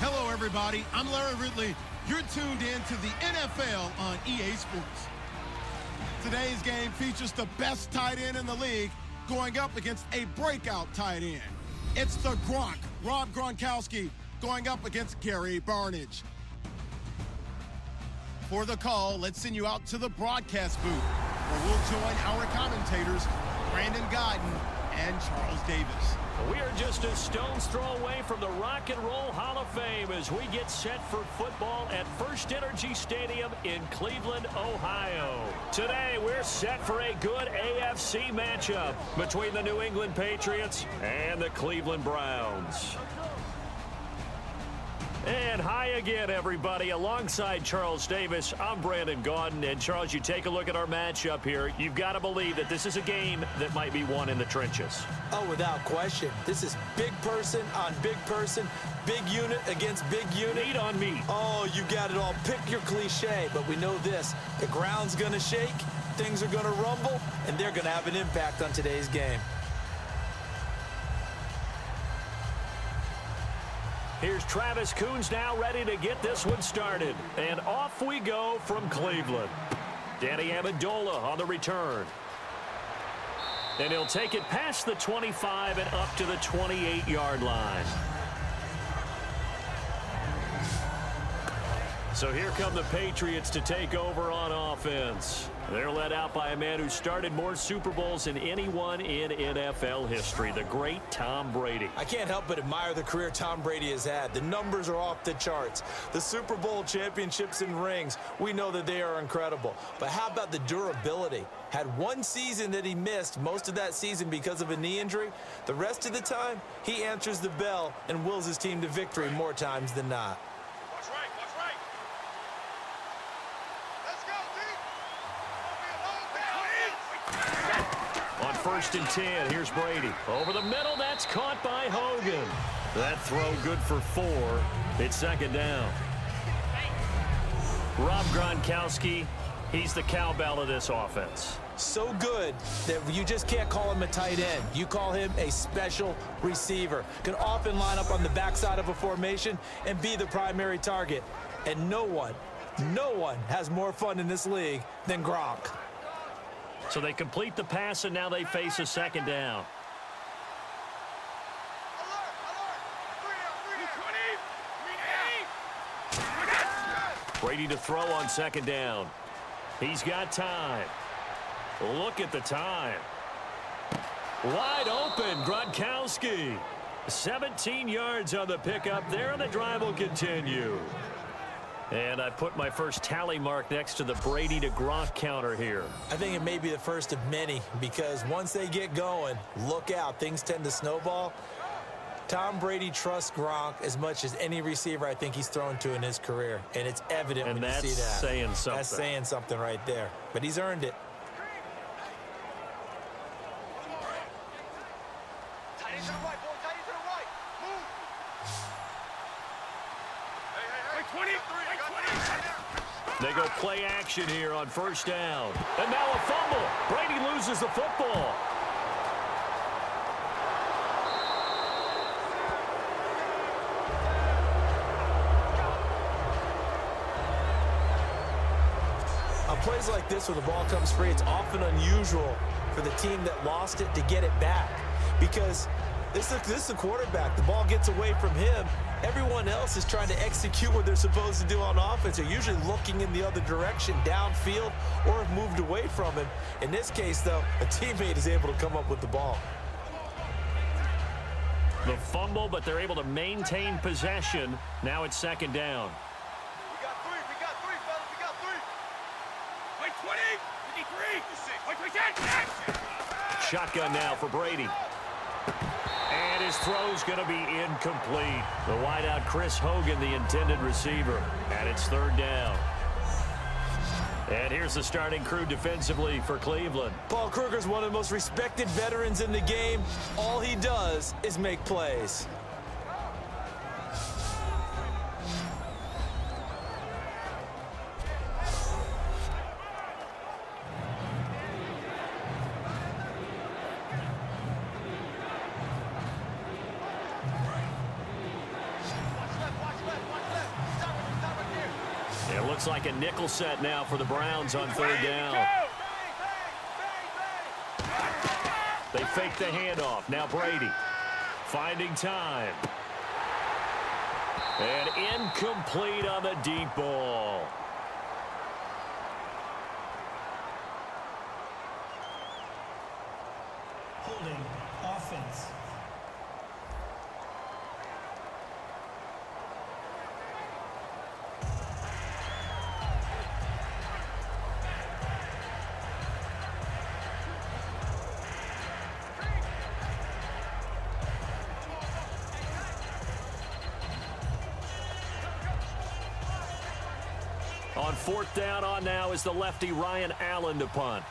Hello, everybody. I'm Larry Ridley. You're tuned in to the NFL on EA Sports. Today's game features the best tight end in the league going up against a breakout tight end. It's the Gronk, Rob Gronkowski, going up against Gary Barnidge. For the call, let's send you out to the broadcast booth, where we'll join our commentators, Brandon Godden and Charles Davis. We are just a stone's throw away from the Rock and Roll Hall of Fame as we get set for football at First Energy Stadium in Cleveland, Ohio. Today, we're set for a good AFC matchup between the New England Patriots and the Cleveland Browns. And hi again, everybody. Alongside Charles Davis, I'm Brandon Gaudin. And Charles, you take a look at our matchup here. You've got to believe that this is a game that might be won in the trenches. Oh, without question. This is big person on big person, big unit against big unit. Meat on meat. Oh, you got it all. Pick your cliche, but we know this. The ground's going to shake, things are going to rumble, and they're going to have an impact on today's game. Here's Travis Coons now ready to get this one started. And off we go from Cleveland. Danny Amendola on the return. And he'll take it past the 25 and up to the 28-yard line. So here come the Patriots to take over on offense. They're led out by a man who started more Super Bowls than anyone in NFL history, the great Tom Brady. I can't help but admire the career Tom Brady has had. The numbers are off the charts. The Super Bowl championships and rings, we know that they are incredible. But how about the durability? Had one season that he missed, most of that season because of a knee injury. The rest of the time, he answers the bell and wills his team to victory more times than not. On 1st and 10, here's Brady. Over the middle, that's caught by Hogan. That throw good for 4. It's second down. Rob Gronkowski, he's the cowbell of this offense. So good that you just can't call him a tight end. You call him a special receiver. Can often line up on the backside of a formation and be the primary target. And no one has more fun in this league than Gronk. So they complete the pass, and now they face a second down. Brady to throw on second down. He's got time. Look at the time. Wide open, Gronkowski. 17 yards on the pickup there, and the drive will continue. And I put my first tally mark next to the Brady to Gronk counter here. I think it may be the first of many because once they get going, look out. Things tend to snowball. Tom Brady trusts Gronk as much as any receiver I think he's thrown to in his career. And it's evident when you see that. And that's saying something. That's saying something right there. But he's earned it. They go play action here on 1st down. And now a fumble. Brady loses the football. On plays like this where the ball comes free, it's often unusual for the team that lost it to get it back. Because this is the quarterback. The ball gets away from him. Everyone else is trying to execute what they're supposed to do on offense. They're usually looking in the other direction, downfield, or have moved away from him. In this case, though, a teammate is able to come up with the ball. The fumble, but they're able to maintain possession. Now it's second down. We got three, fellas. We got three. Wait, 20, 53, 6. Shotgun now for Brady. And his throw's going to be incomplete. The wideout, Chris Hogan, the intended receiver. And it's third down. And here's the starting crew defensively for Cleveland. Paul Kruger's one of the most respected veterans in the game. All he does is make plays. Watch left. Looks like a nickel set now for the Browns on third down. They fake the handoff. Now Brady finding time. And incomplete on the deep ball. Holding offense. On fourth down on now is the lefty Ryan Allen to punt.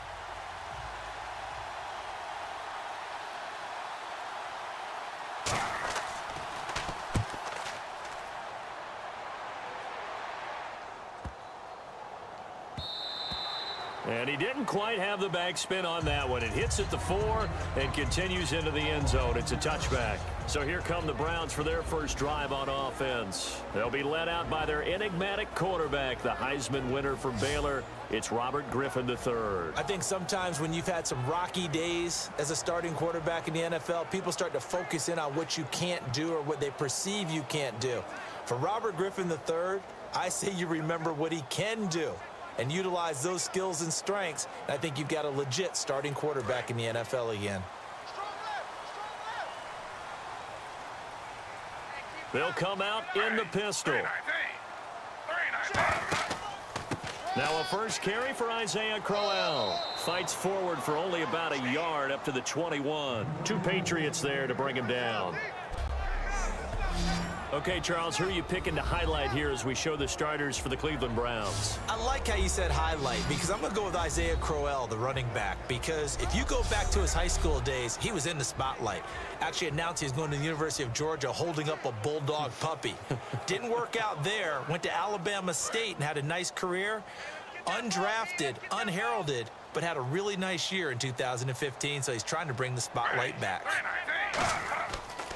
And he didn't quite have the backspin on that one. It hits at the 4 and continues into the end zone. It's a touchback. So here come the Browns for their first drive on offense. They'll be led out by their enigmatic quarterback, the Heisman winner from Baylor. It's Robert Griffin III. I think sometimes when you've had some rocky days as a starting quarterback in the NFL, people start to focus in on what you can't do or what they perceive you can't do. For Robert Griffin III, I say you remember what he can do and utilize those skills and strengths. I think you've got a legit starting quarterback in the NFL again. They'll come out in the pistol. Now a first carry for Isaiah Crowell. Fights forward for only about a yard up to the 21. 2 Patriots there to bring him down. Okay, Charles, who are you picking to highlight here as we show the starters for the Cleveland Browns? I like how you said highlight because I'm going to go with Isaiah Crowell, the running back, because if you go back to his high school days, he was in the spotlight. Actually announced he's going to the University of Georgia holding up a bulldog puppy. Didn't work out there, went to Alabama State and had a nice career. Undrafted, unheralded, but had a really nice year in 2015, so he's trying to bring the spotlight back.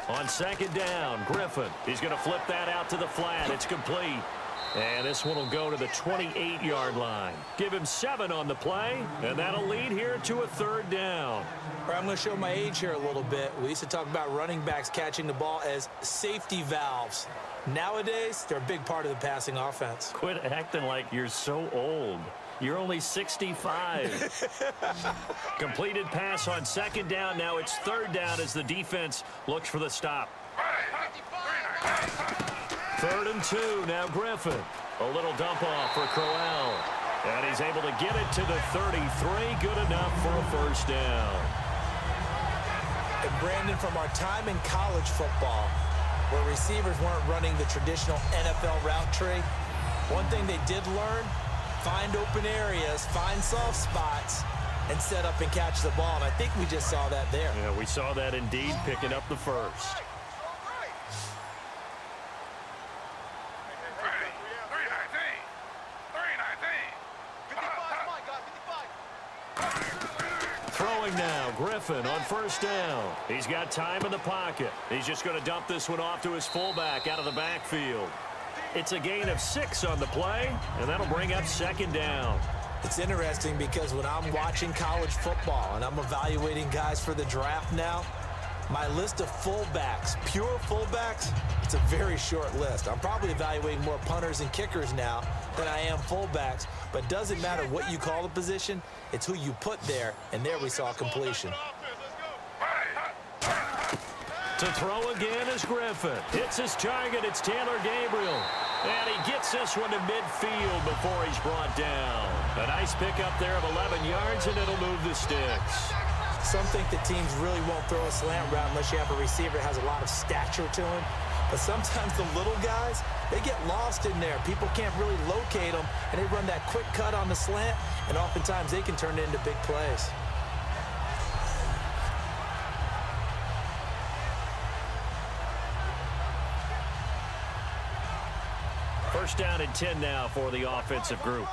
On second down, Griffin. He's going to flip that out to the flat. It's complete. And this one will go to the 28-yard line. Give him 7 on the play, and that'll lead here to a third down. All right, I'm going to show my age here a little bit. We used to talk about running backs catching the ball as safety valves. Nowadays, they're a big part of the passing offense. Quit acting like you're so old. You're only 65. Completed pass on second down. Now it's third down as the defense looks for the stop. 3rd and 2. Now Griffin. A little dump off for Crowell. And he's able to get it to the 33. Good enough for a first down. And Brandon, from our time in college football, where receivers weren't running the traditional NFL route tree, one thing they did learn: find open areas, find soft spots, and set up and catch the ball. And I think we just saw that there. Yeah, we saw that indeed, picking up the first. Throwing now, Griffin on first down. He's got time in the pocket. He's just going to dump this one off to his fullback out of the backfield. It's a gain of 6 on the play, and that'll bring up second down. It's interesting because when I'm watching college football and I'm evaluating guys for the draft now, my list of fullbacks, pure fullbacks, it's a very short list. I'm probably evaluating more punters and kickers now than I am fullbacks, but it doesn't matter what you call the position, it's who you put there, and there we saw completion. To throw again is Griffin. Hits his target. It's Taylor Gabriel. And he gets this one to midfield before he's brought down. A nice pickup there of 11 yards, and it'll move the sticks. Some think the teams really won't throw a slant route unless you have a receiver that has a lot of stature to him. But sometimes the little guys, they get lost in there. People can't really locate them, and they run that quick cut on the slant, and oftentimes they can turn it into big plays. First down and 10 now for the offensive group.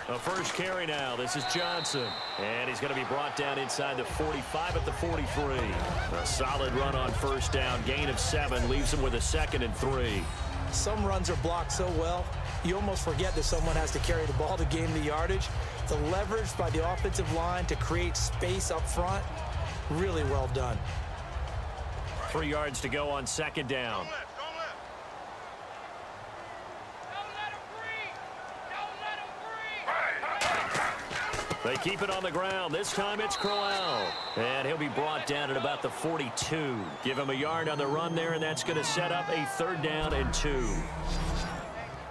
A first first carry now. This is Johnson. And he's going to be brought down inside the 45 at the 43. A solid run on first down. Gain of 7 leaves him with a 2nd and 3. Some runs are blocked so well, you almost forget that someone has to carry the ball to gain the yardage. The leverage by the offensive line to create space up front, really well done. 3 yards to go on 2nd down. They keep it on the ground. This time it's Crowell. And he'll be brought down at about the 42. Give him a yard on the run there, and that's going to set up a 3rd down and 2.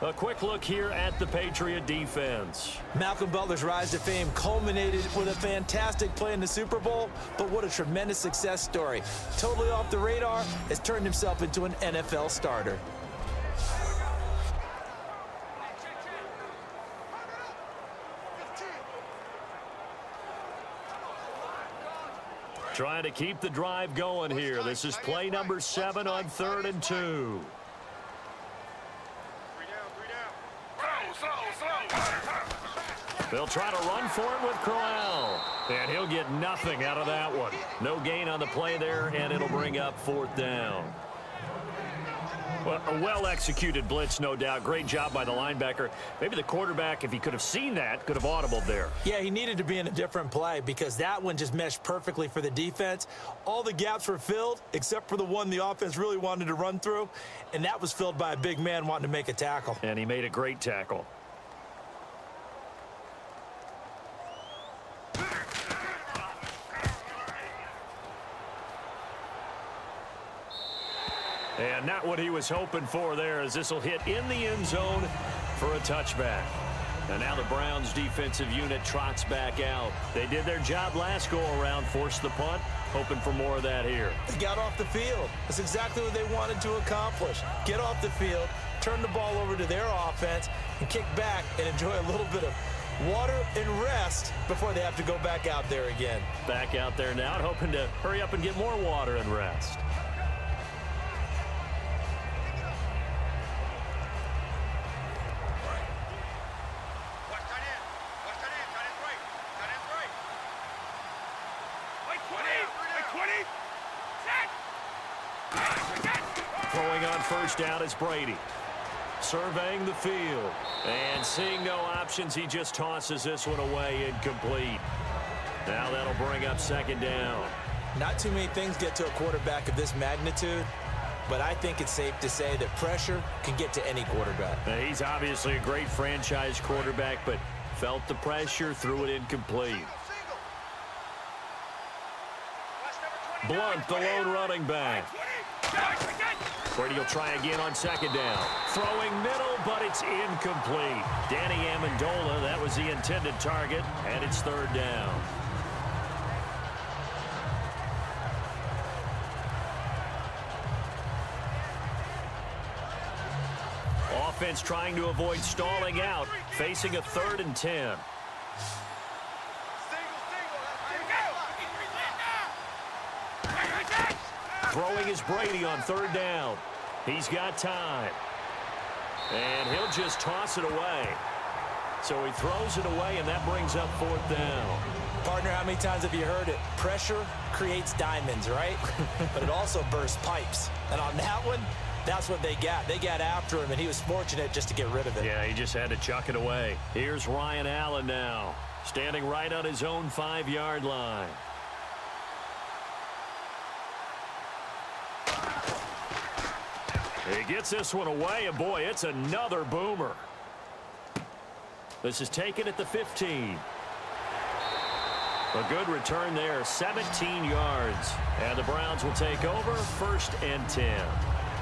A quick look here at the Patriot defense. Malcolm Butler's rise to fame culminated with a fantastic play in the Super Bowl, but what a tremendous success story. Totally off the radar, has turned himself into an NFL starter. Trying to keep the drive going here. This is play number 7 on 3rd and 2. They'll try to run for it with Crowell. And he'll get nothing out of that one. No gain on the play there, and it'll bring up 4th down. Well, a well-executed blitz, no doubt. Great job by the linebacker. Maybe the quarterback, if he could have seen that, could have audibled there. Yeah, he needed to be in a different play because that one just meshed perfectly for the defense. All the gaps were filled except for the one the offense really wanted to run through, and that was filled by a big man wanting to make a tackle. And he made a great tackle. And not what he was hoping for there, as this will hit in the end zone for a touchback. And now the Browns defensive unit trots back out. They did their job last go-around, forced the punt, hoping for more of that here. They got off the field. That's exactly what they wanted to accomplish. Get off the field, turn the ball over to their offense, and kick back and enjoy a little bit of water and rest before they have to go back out there again. Back out there now, hoping to hurry up and get more water and rest. Throwing on first down is Brady. Surveying the field. And seeing no options, he just tosses this one away incomplete. Now that'll bring up 2nd down. Not too many things get to a quarterback of this magnitude, but I think it's safe to say that pressure can get to any quarterback. Now, he's obviously a great franchise quarterback, but felt the pressure, threw it incomplete. Blunt, the lone running back. Brady will try again on 2nd down. Throwing middle, but it's incomplete. Danny Amendola, that was the intended target, and it's 3rd down. Offense trying to avoid stalling out, facing a 3rd and 10. Throwing is Brady on 3rd down. He's got time. And he'll just toss it away. So he throws it away, and that brings up 4th down. Partner, how many times have you heard it? Pressure creates diamonds, right? But it also bursts pipes. And on that one, that's what they got. They got after him, and he was fortunate just to get rid of it. Yeah, he just had to chuck it away. Here's Ryan Allen now, standing right on his own 5-yard line. He gets this one away, and boy, it's another boomer. This is taken at the 15. A good return there, 17 yards. And the Browns will take over, 1st and 10.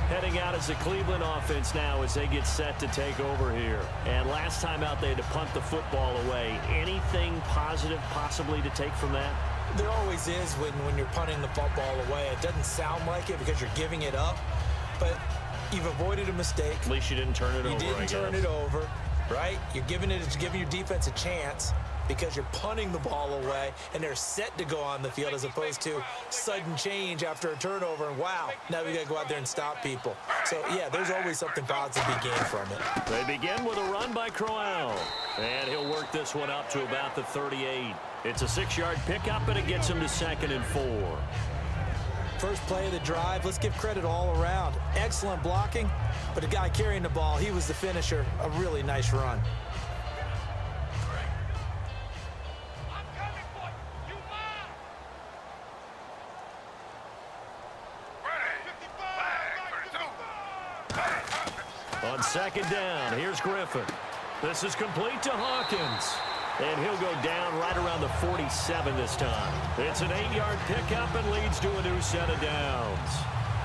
Heading out as the Cleveland offense now as they get set to take over here. And last time out, they had to punt the football away. Anything positive possibly to take from that? There always is when you're punting the football away. It doesn't sound like it because you're giving it up, but you've avoided a mistake. At least you didn't turn it over, You didn't turn it over, right? You're giving your defense a chance because you're punting the ball away and they're set to go on the field as opposed to sudden change after a turnover and wow, now we got to go out there and stop people. So, yeah, there's always something positive to be gained from it. They begin with a run by Crowell, and he'll work this one up to about the 38. It's a 6-yard pickup, and it gets him to 2nd and 4. First play of the drive, let's give credit all around. Excellent blocking, but the guy carrying the ball, he was the finisher. A really nice run. On 2nd down, here's Griffin. This is complete to Hawkins. And he'll go down right around the 47 this time. It's an 8-yard pickup and leads to a new set of downs.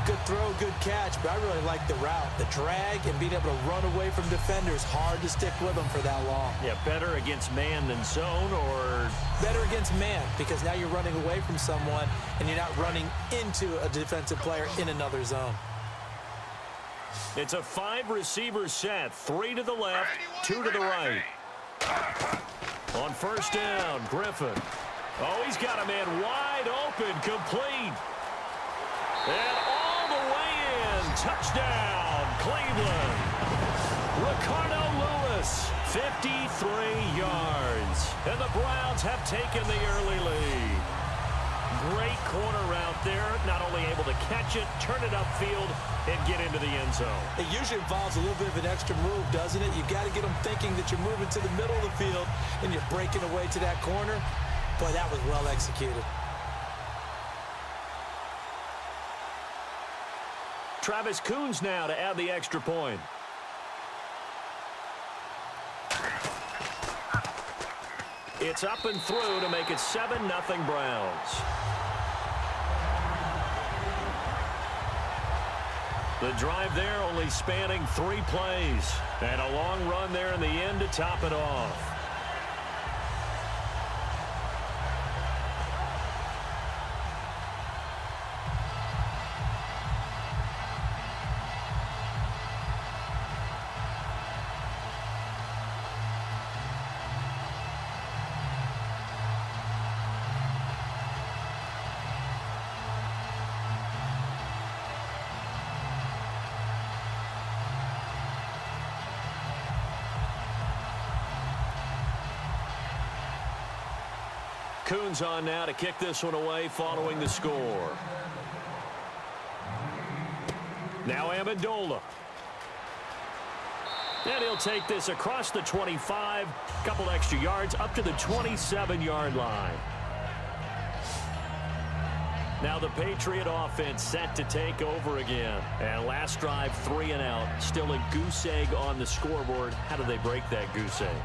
Good throw, good catch, but I really like the route. The drag and being able to run away from defenders, hard to stick with them for that long. Yeah, better against man than zone, or? Better against man, because now you're running away from someone and you're not running into a defensive player in another zone. It's a 5-receiver set, 3 to the left, 2 to the right. On 1st down, Griffin. Oh, he's got a man wide open, complete. And all the way in. Touchdown, Cleveland. Ricardo Lewis, 53 yards. And the Browns have taken the early lead. Great corner route there. Not only able to catch it, turn it upfield, and get into the end zone. It usually involves a little bit of an extra move, doesn't it? You've got to get them thinking that you're moving to the middle of the field and you're breaking away to that corner. Boy, that was well executed. Travis Coons now to add the extra point. It's up and through to make it 7-0 Browns. The drive there only spanning 3 plays. And a long run there in the end to top it off. Coons on now to kick this one away following the score. Now Amendola. And he'll take this across the 25, couple extra yards up to the 27-yard line. Now the Patriot offense set to take over again. And last drive, 3 and out. Still a goose egg on the scoreboard. How do they break that goose egg?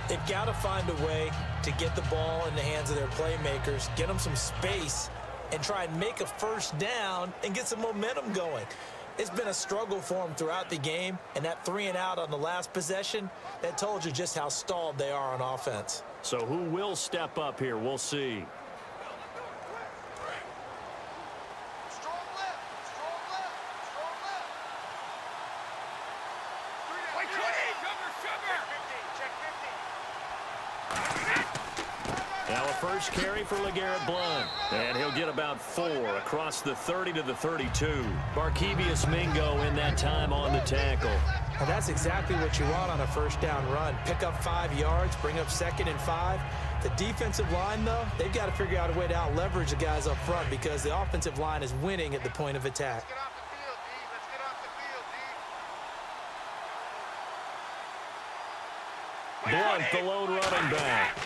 They've got to find a way to get the ball in the hands of their playmakers, get them some space, and try and make a first down and get some momentum going. It's been a struggle for them throughout the game, and that 3 and out on the last possession, that told you just how stalled they are on offense. So who will step up here? We'll see. First carry for LeGarrette Blount. And he'll get about 4 across the 30 to the 32. Barkevius Mingo in that time on the tackle. Well, that's exactly what you want on a first down run. Pick up 5 yards, bring up 2nd and 5. The defensive line, though, they've got to figure out a way to out-leverage the guys up front because the offensive line is winning at the point of attack. Blount, the lone running back.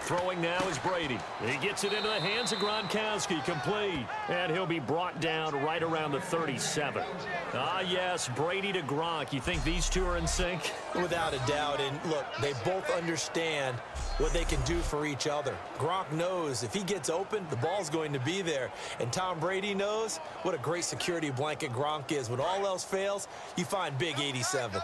Throwing now is Brady. He gets it into the hands of Gronkowski, complete. And he'll be brought down right around the 37. Ah, yes, Brady to Gronk. You think these two are in sync? Without a doubt. And look, they both understand what they can do for each other. Gronk knows if he gets open, the ball's going to be there. And Tom Brady knows what a great security blanket Gronk is. When all else fails, you find big 87.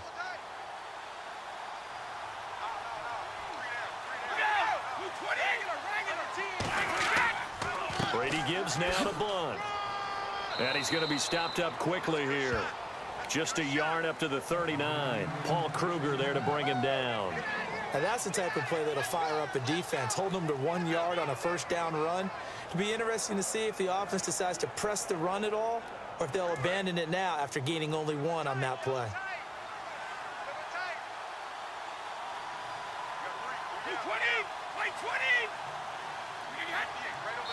Brady gives now to Blount. And he's going to be stopped up quickly here. Just a yard up to the 39. Paul Kruger there to bring him down. And that's the type of play that'll fire up a defense, hold them to 1 yard on a first down run. It'll be interesting to see if the offense decides to press the run at all, or if they'll abandon it now after gaining only 1 on that play.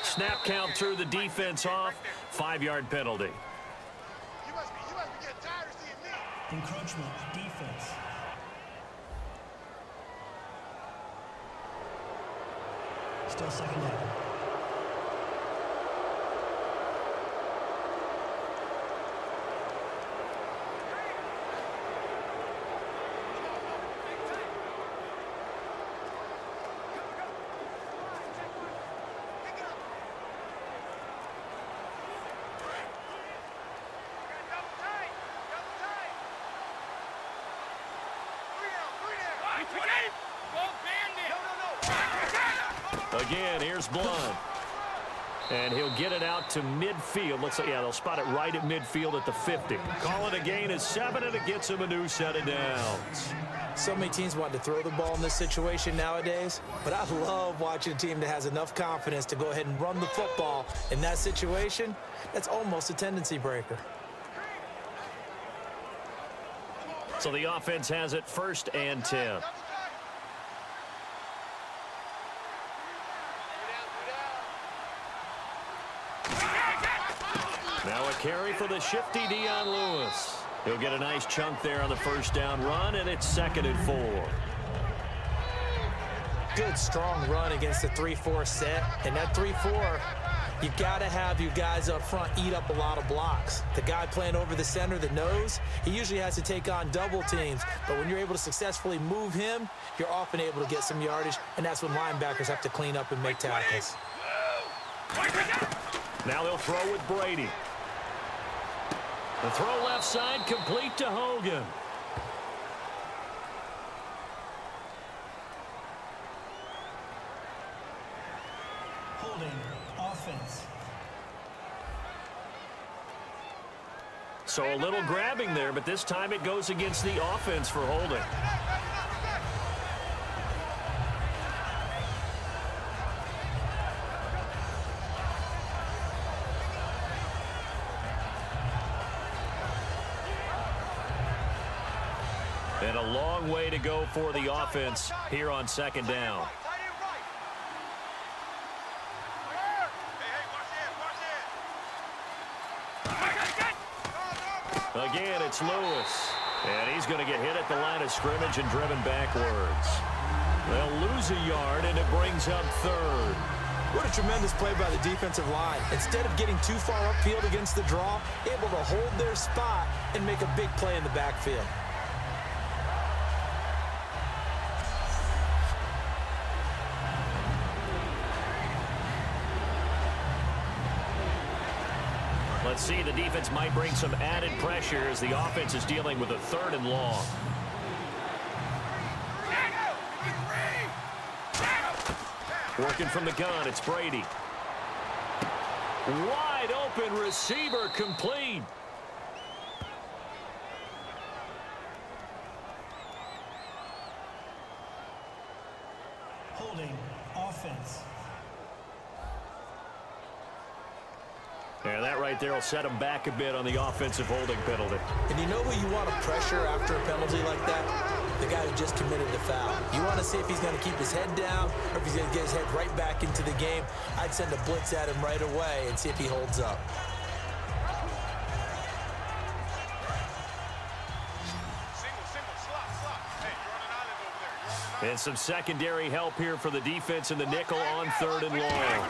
Snap count threw the defense off. 5-yard penalty. You must be getting tired of seeing me. Encroachment, defense. Still second down. Again, here's Blunt. And he'll get it out to midfield. Looks like, yeah, they'll spot it right at midfield at the 50. Call it a gain of 7, and it gets him a new set of downs. So many teams want to throw the ball in this situation nowadays, but I love watching a team that has enough confidence to go ahead and run the football in that situation. That's almost a tendency breaker. So the offense has it 1st and 10. Now a carry for the shifty Dion Lewis. He'll get a nice chunk there on the first down run, and it's 2nd and 4. Good, strong run against the 3-4 set. And that 3-4, you've got to have you guys up front eat up a lot of blocks. The guy playing over the center, the nose, he usually has to take on double teams. But when you're able to successfully move him, you're often able to get some yardage, and that's when linebackers have to clean up and make tackles. Now they'll throw with Brady. The throw left side, complete to Hogan. Holding, offense. So a little grabbing there, but this time it goes against the offense for holding. And a long way to go for the offense here on 2nd down. Again, it's Lewis. And he's going to get hit at the line of scrimmage and driven backwards. They'll lose a yard, and it brings up 3rd. What a tremendous play by the defensive line. Instead of getting too far upfield against the draw, able to hold their spot and make a big play in the backfield. Let's see, the defense might bring some added pressure as the offense is dealing with a 3rd and long. Working from the gun, it's Brady. Wide open receiver, complete. Holding, offense. And that right there will set him back a bit on the offensive holding penalty. And you know who you want to pressure after a penalty like that? The guy who just committed the foul. You want to see if he's going to keep his head down or if he's going to get his head right back into the game. I'd send a blitz at him right away and see if he holds up. And some secondary help here for the defense in the nickel on 3rd and long.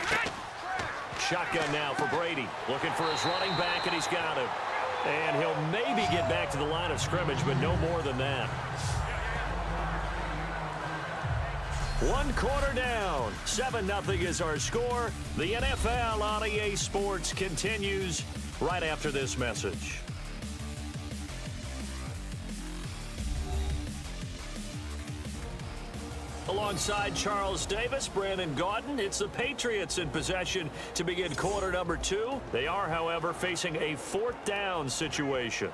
Shotgun now for Brady. Looking for his running back, and he's got him. And he'll maybe get back to the line of scrimmage, but no more than that. 1 quarter down. 7-0 is our score. The NFL on EA Sports continues right after this message. Alongside Charles Davis, Brandon Gaudin, it's the Patriots in possession to begin quarter number 2. They are, however, facing a 4th down situation.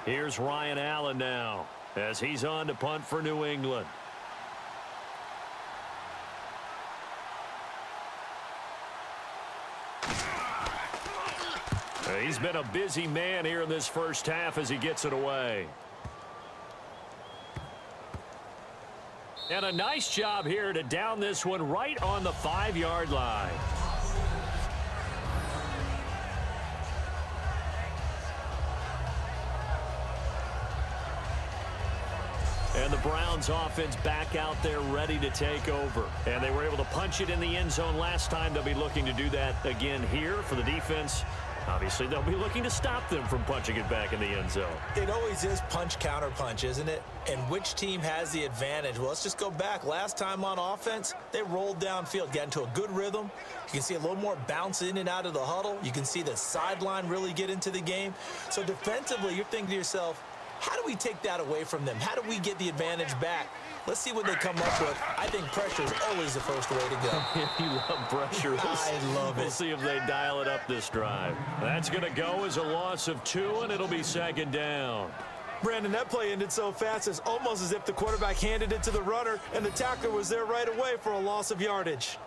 Here's Ryan Allen now as he's on to punt for New England. He's been a busy man here in this first half as he gets it away. And a nice job here to down this one right on the 5-yard line. And the Browns offense back out there ready to take over. And they were able to punch it in the end zone last time. They'll be looking to do that again here for the defense. Obviously, they'll be looking to stop them from punching it back in the end zone. It always is punch, counter punch, isn't it? And which team has the advantage? Well, let's just go back. Last time on offense, they rolled downfield, got into a good rhythm. You can see a little more bounce in and out of the huddle. You can see the sideline really get into the game. So defensively, you're thinking to yourself, how do we take that away from them? How do we get the advantage back? Let's see what they come up with. I think pressure is always the first way to go. You love pressure. I love it. We'll see if they dial it up this drive. That's going to go as a loss of 2, and it'll be second down. Brandon, that play ended so fast, it's almost as if the quarterback handed it to the runner, and the tackler was there right away for a loss of yardage.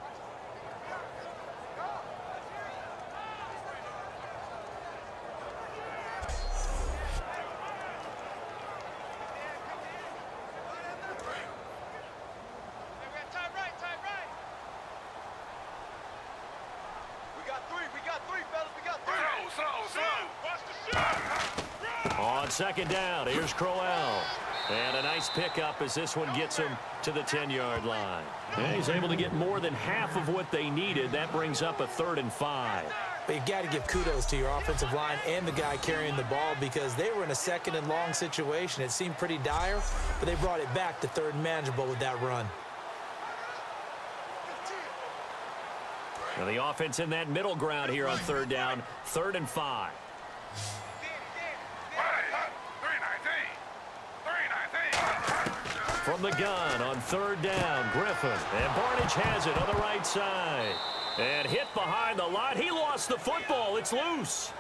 On second down, here's Crowell. And a nice pickup as this one gets him to the 10-yard line. And he's able to get more than half of what they needed. That brings up a 3rd and 5. But you got to give kudos to your offensive line and the guy carrying the ball because they were in a 2nd and long situation. It seemed pretty dire, but they brought it back to 3rd and manageable with that run. Now the offense in that middle ground here on 3rd down, 3rd and 5. From the gun on 3rd down, Griffin. And Barnage has it on the right side. And hit behind the line. He lost the football. It's loose.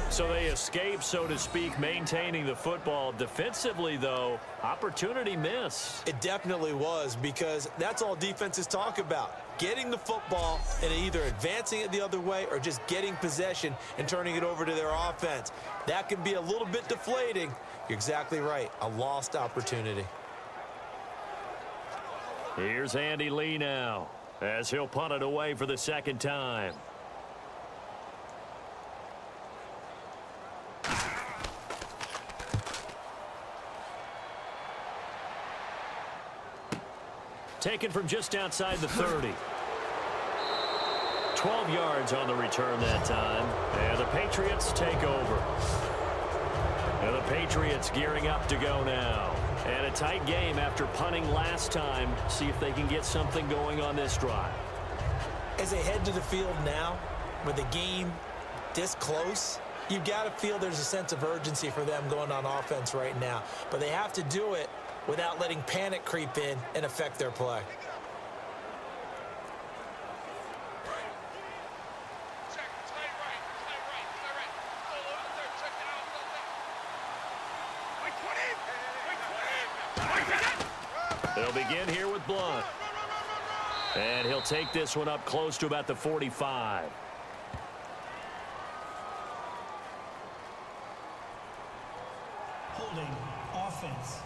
So they escape, so to speak, maintaining the football. Defensively, though, opportunity missed. It definitely was because that's all defenses talk about. Getting the football and either advancing it the other way or just getting possession and turning it over to their offense. That can be a little bit deflating. You're exactly right. A lost opportunity. Here's Andy Lee now as he'll punt it away for the 2nd time. Taken from just outside the 30. 12 yards on the return that time. And the Patriots take over. And the Patriots gearing up to go now. And a tight game after punting last time. See if they can get something going on this drive. As they head to the field now, with the game this close, you've got to feel there's a sense of urgency for them going on offense right now. But they have to do it without letting panic creep in and affect their play. They'll begin here with Blunt. And he'll take this one up close to about the 45. Holding offense.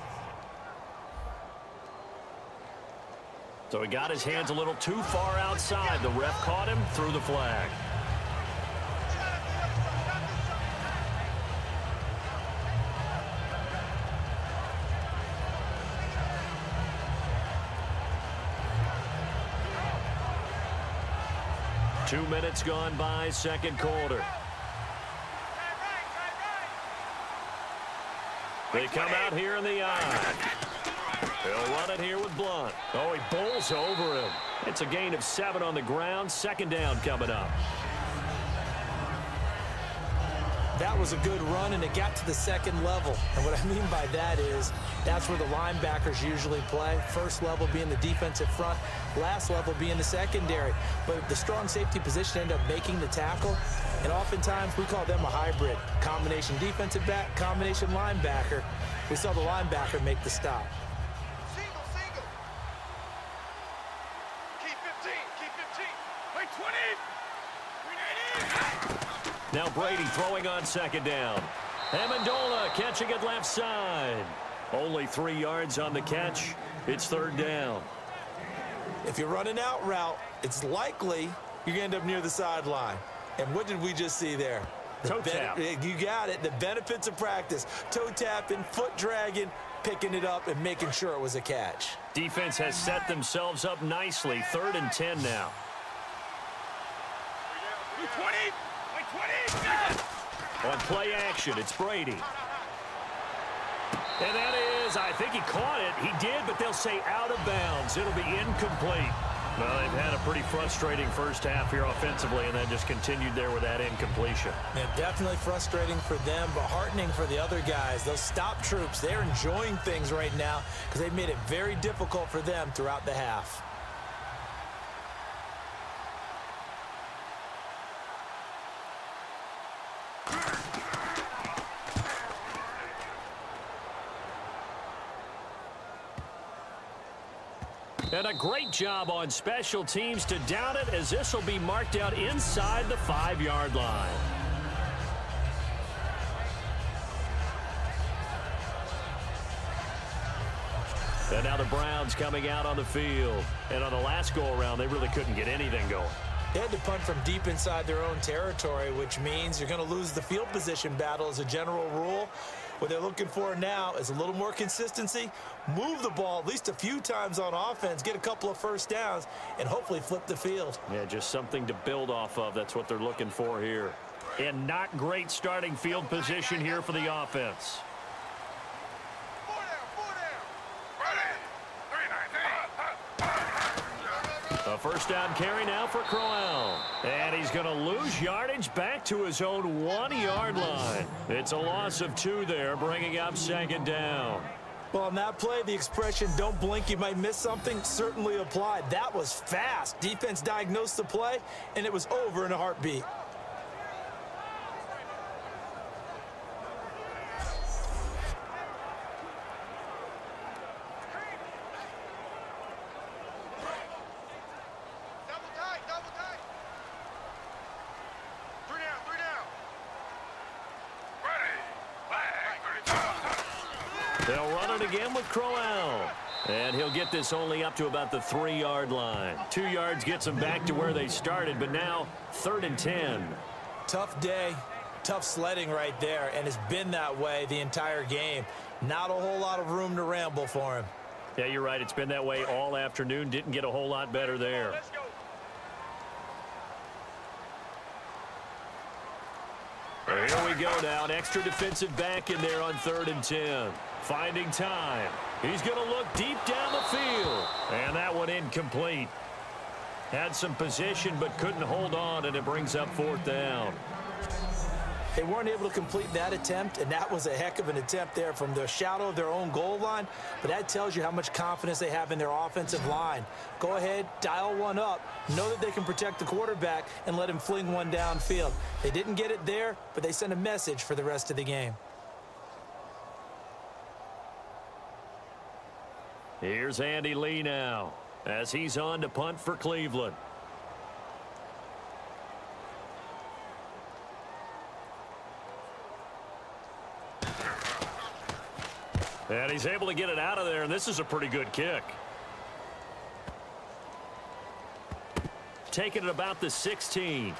So he got his hands a little too far outside. The ref caught him, threw the flag. Two minutes gone by, 2nd quarter. They come out here in the eye. He'll run it here with Blunt. Oh, he bowls over him. It's a gain of 7 on the ground. 2nd down coming up. That was a good run, and it got to the second level. And what I mean by that is that's where the linebackers usually play. First level being the defensive front, last level being the secondary. But the strong safety position ended up making the tackle, and oftentimes we call them a hybrid. Combination defensive back, combination linebacker. We saw the linebacker make the stop. Single, single. Keep 15, keep 15. Wait, 20. Now Brady throwing on second down. Amendola catching it left side. Only 3 yards on the catch. It's third down. If you're running out route, it's likely you're going to end up near the sideline. And what did we just see there? Toe tap. You got it. The benefits of practice. Toe tapping, foot dragging, picking it up, and making sure it was a catch. Defense has set themselves up nicely. 3rd and 10 now. 20. On play action, it's Brady. And that is, I think he caught it. He did, but they'll say out of bounds. It'll be incomplete. Well, they've had a pretty frustrating first half here offensively, and then just continued there with that incompletion. Yeah, definitely frustrating for them, but heartening for the other guys. Those stop troops, they're enjoying things right now because they've made it very difficult for them throughout the half. And a great job on special teams to down it, as this will be marked out inside the 5-yard line. And now the Browns coming out on the field. And on the last go-around, they really couldn't get anything going. They had to punt from deep inside their own territory, which means you're going to lose the field position battle as a general rule. What they're looking for now is a little more consistency, move the ball at least a few times on offense, get a couple of first downs, and hopefully flip the field. Yeah, just something to build off of. That's what they're looking for here. And not great starting field position here for the offense. 4 down. A first down carry now for Crowell. And he's going to lose yardage back to his own 1-yard line. It's a loss of 2 there, bringing up second down. Well, on that play, the expression, don't blink, you might miss something, certainly applied. That was fast. Defense diagnosed the play, and it was over in a heartbeat. Double tight. 3 down, 3 down. They'll run it again with Crowell. And he'll get this only up to about the 3-yard line. 2 yards gets them back to where they started, but now 3rd and 10. Tough day, tough sledding right there, and it's been that way the entire game. Not a whole lot of room to ramble for him. Yeah, you're right. It's been that way all afternoon. Didn't get a whole lot better there. Let's go. Here we go now. An extra defensive back in there on 3rd and 10. Finding time. He's going to look deep down the field. And that one incomplete. Had some position but couldn't hold on, and it brings up 4th down. They weren't able to complete that attempt, and that was a heck of an attempt there from the shadow of their own goal line. But that tells you how much confidence they have in their offensive line. Go ahead, dial one up. Know that they can protect the quarterback and let him fling one downfield. They didn't get it there, but they sent a message for the rest of the game. Here's Andy Lee now as he's on to punt for Cleveland. And he's able to get it out of there, and this is a pretty good kick. Taking it about the 16.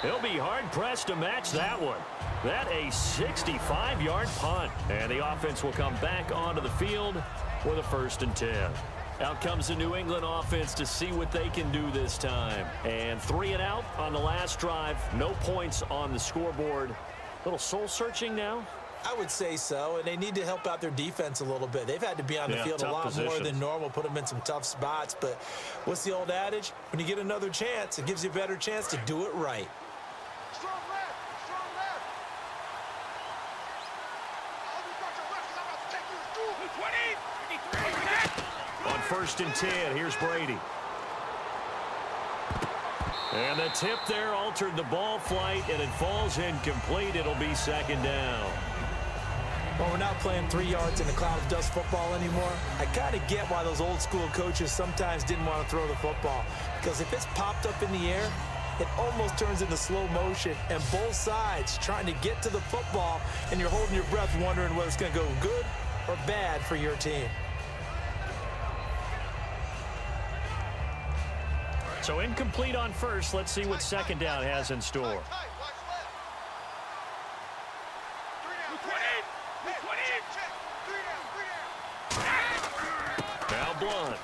He'll be hard-pressed to match that one. That a 65-yard punt. And the offense will come back onto the field with a 1st and 10. Out comes the New England offense to see what they can do this time. And 3 and out on the last drive. No points on the scoreboard. A little soul-searching now. I would say so, and they need to help out their defense a little bit. They've had to be on the field a lot more than normal, put them in some tough spots. But what's the old adage? When you get another chance, it gives you a better chance to do it right. Strong 1st and 10. Here's Brady. And the tip there altered the ball flight, and it falls incomplete. It'll be 2nd down. Well, we're not playing 3 yards in a cloud of dust football anymore. I kind of get why those old school coaches sometimes didn't want to throw the football. Because if it's popped up in the air, it almost turns into slow motion, and both sides trying to get to the football, and you're holding your breath wondering whether it's going to go good or bad for your team. So incomplete on 1st. Let's see what 2nd down has in store. Now Blunt.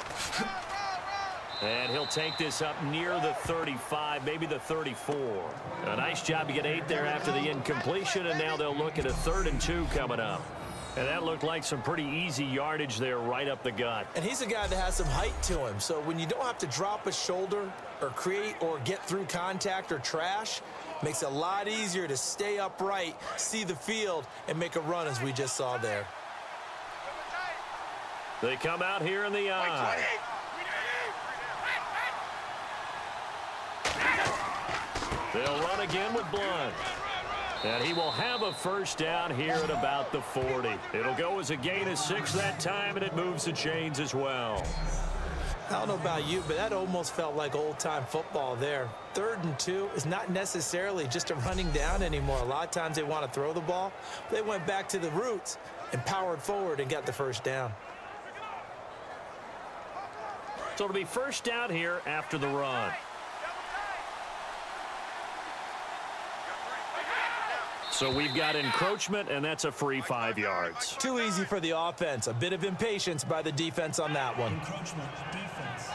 And he'll take this up near the 35, maybe the 34. A nice job to get 8 there after the incompletion, and now they'll look at a 3rd and 2 coming up. And that looked like some pretty easy yardage there right up the gut. And he's a guy that has some height to him, so when you don't have to drop a shoulder or create or get through contact or trash, makes it a lot easier to stay upright, see the field, and make a run as we just saw there. They come out here in the eye. They'll run again with Blunt. And he will have a 1st down here at about the 40. It'll go as a gain of 6 that time, and it moves the chains as well. I don't know about you, but that almost felt like old-time football there. 3rd and 2 is not necessarily just a running down anymore. A lot of times they want to throw the ball. They went back to the roots and powered forward and got the 1st down. So it'll be 1st down here after the run. So we've got encroachment, and that's a free 5 yards. Too easy for the offense. A bit of impatience by the defense on that one. Encroachment, defense.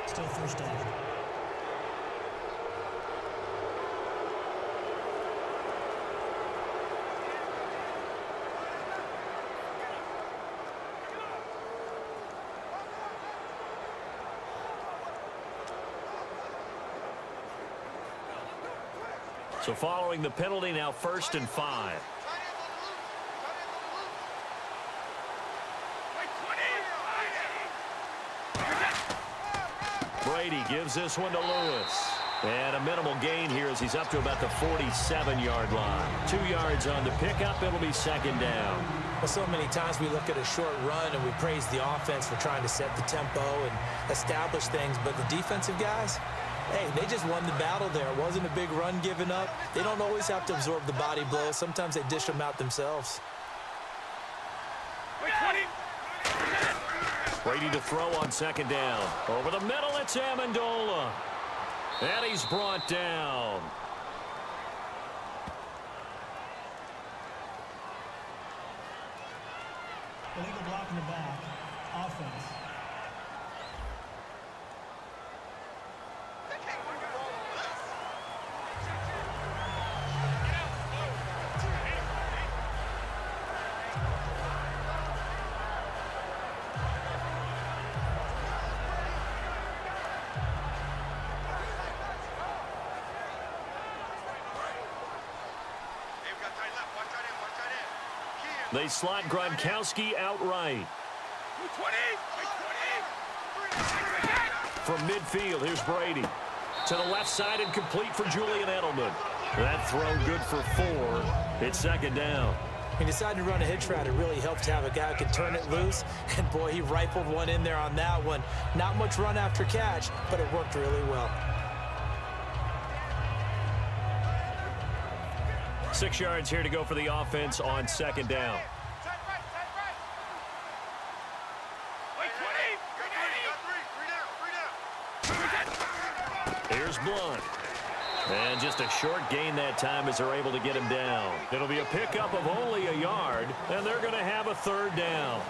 Still 1st down. So following the penalty, now 1st and 5. Brady gives this one to Lewis. And a minimal gain here as he's up to about the 47-yard line. 2 yards on the pickup. It'll be 2nd down. Well, so many times we look at a short run and we praise the offense for trying to set the tempo and establish things, but the defensive guys, hey, they just won the battle there. It wasn't a big run given up. They don't always have to absorb the body blows. Sometimes they dish them out themselves. Brady to throw on 2nd down. Over the middle, it's Amendola. And he's brought down. Illegal block in the back. Offense. They slot Gronkowski outright. From midfield, here's Brady. To the left side and complete for Julian Edelman. That throw good for 4. It's 2nd down. He decided to run a hitch route. It really helped to have a guy who could turn it loose. And, boy, he rifled one in there on that one. Not much run after catch, but it worked really well. 6 yards here to go for the offense on 2nd down. Here's Blunt. And just a short gain that time as they're able to get him down. It'll be a pickup of only a yard, and they're going to have a 3rd down.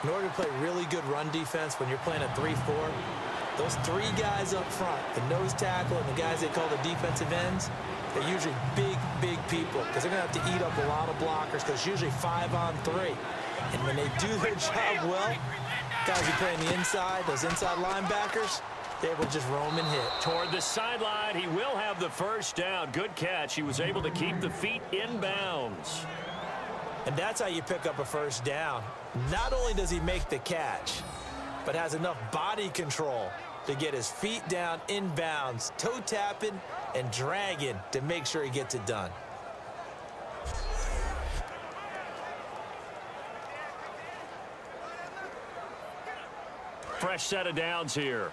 In order to play really good run defense when you're playing a 3-4, those 3 guys up front, the nose tackle and the guys they call the defensive ends, they're usually big, big people because they're going to have to eat up a lot of blockers because it's usually 5 on 3. And when they do their job well, guys who play on the inside, those inside linebackers, they're able to just roam and hit. Toward the sideline, he will have the 1st down. Good catch. He was able to keep the feet in bounds. And that's how you pick up a first down. Not only does he make the catch, but has enough body control to get his feet down inbounds, toe tapping and dragging to make sure he gets it done. Fresh set of downs here.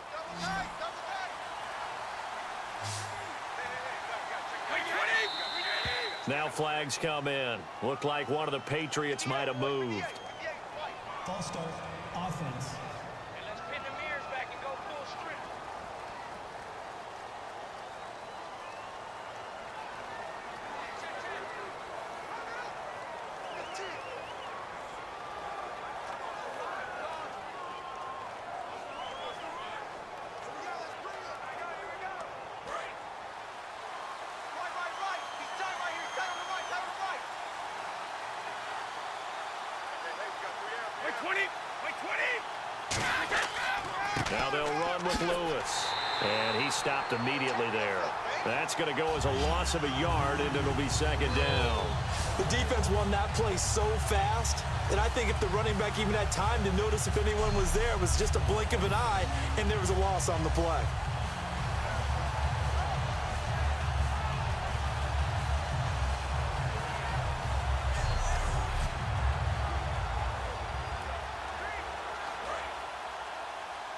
Now flags come in. Looked like one of the Patriots might have moved. False start. Offense. Let's pin the mirrors back and go full strip. Right. He's tight right here. He's tight on the right. Tight on the right. Hey, we got 3 out. Wait, 20. Wait, 20. Now they'll run with Lewis. And he stopped immediately there. That's going to go as a loss of a yard, and it'll be second down. The defense won that play so fast that I think if the running back even had time to notice if anyone was there, it was just a blink of an eye, and there was a loss on the play.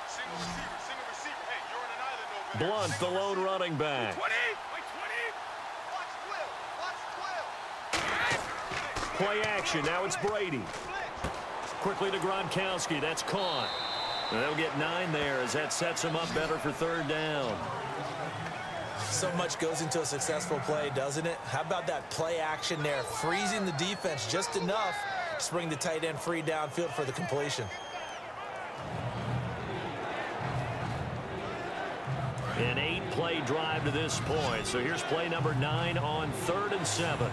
Single receiver. Hey, you're on an island over there. Blunt, the lone running back. 20. Wait, 20. Watch 12. Play action. Now it's Brady. Quickly to Gronkowski. That's caught. And they'll get 9 there as that sets them up better for third down. So much goes into a successful play, doesn't it? How about that play action there, freezing the defense just enough to bring the tight end free downfield for the completion. An 8-play drive to this point. So here's play number 9 on 3rd and 7.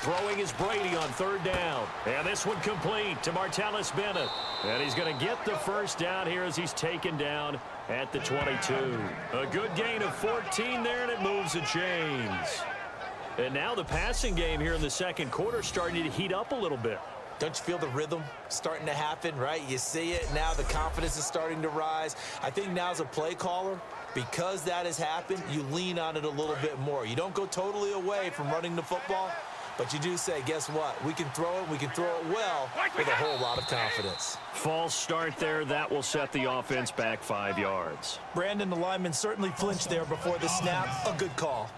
Throwing is Brady on 3rd down. And this one complete to Martellus Bennett. And he's going to get the first down here as he's taken down at the 22. A good gain of 14 there, and it moves the chains. And now the passing game here in the second quarter starting to heat up a little bit. Don't you feel the rhythm starting to happen, right? You see it now. The confidence is starting to rise. I think now as a play caller, because that has happened, you lean on it a little bit more. You don't go totally away from running the football, but you do say, guess what? We can throw it. We can throw it well with a whole lot of confidence. False start there. That will set the offense back 5 yards. Brandon, the lineman certainly flinched there before the snap. A good call.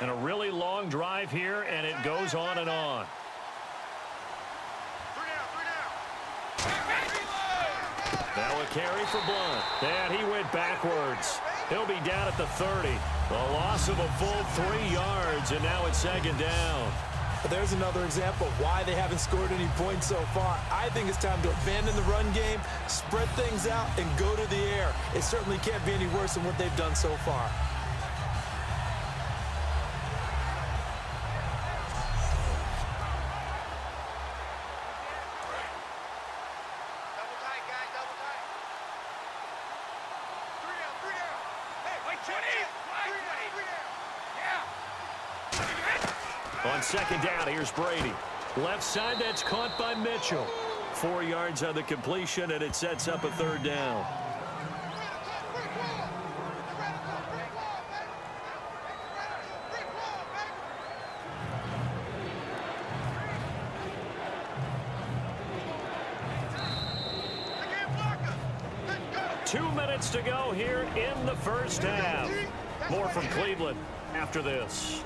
And a really long drive here, and it goes on and on. 3 down. Now a carry for Blunt. And he went backwards. He'll be down at the 30. A loss of a full 3 yards, and now it's second down. But there's another example of why they haven't scored any points so far. I think it's time to abandon the run game, spread things out, and go to the air. It certainly can't be any worse than what they've done so far. Double tight, guys. Double tight. 3 down. Hey, wait, 20. 3 down. On second down, here's Brady. Left side, that's caught by Mitchell. 4 yards on the completion, and it sets up a third down. Let's go. 2 minutes to go here in the first half. More from Cleveland after this.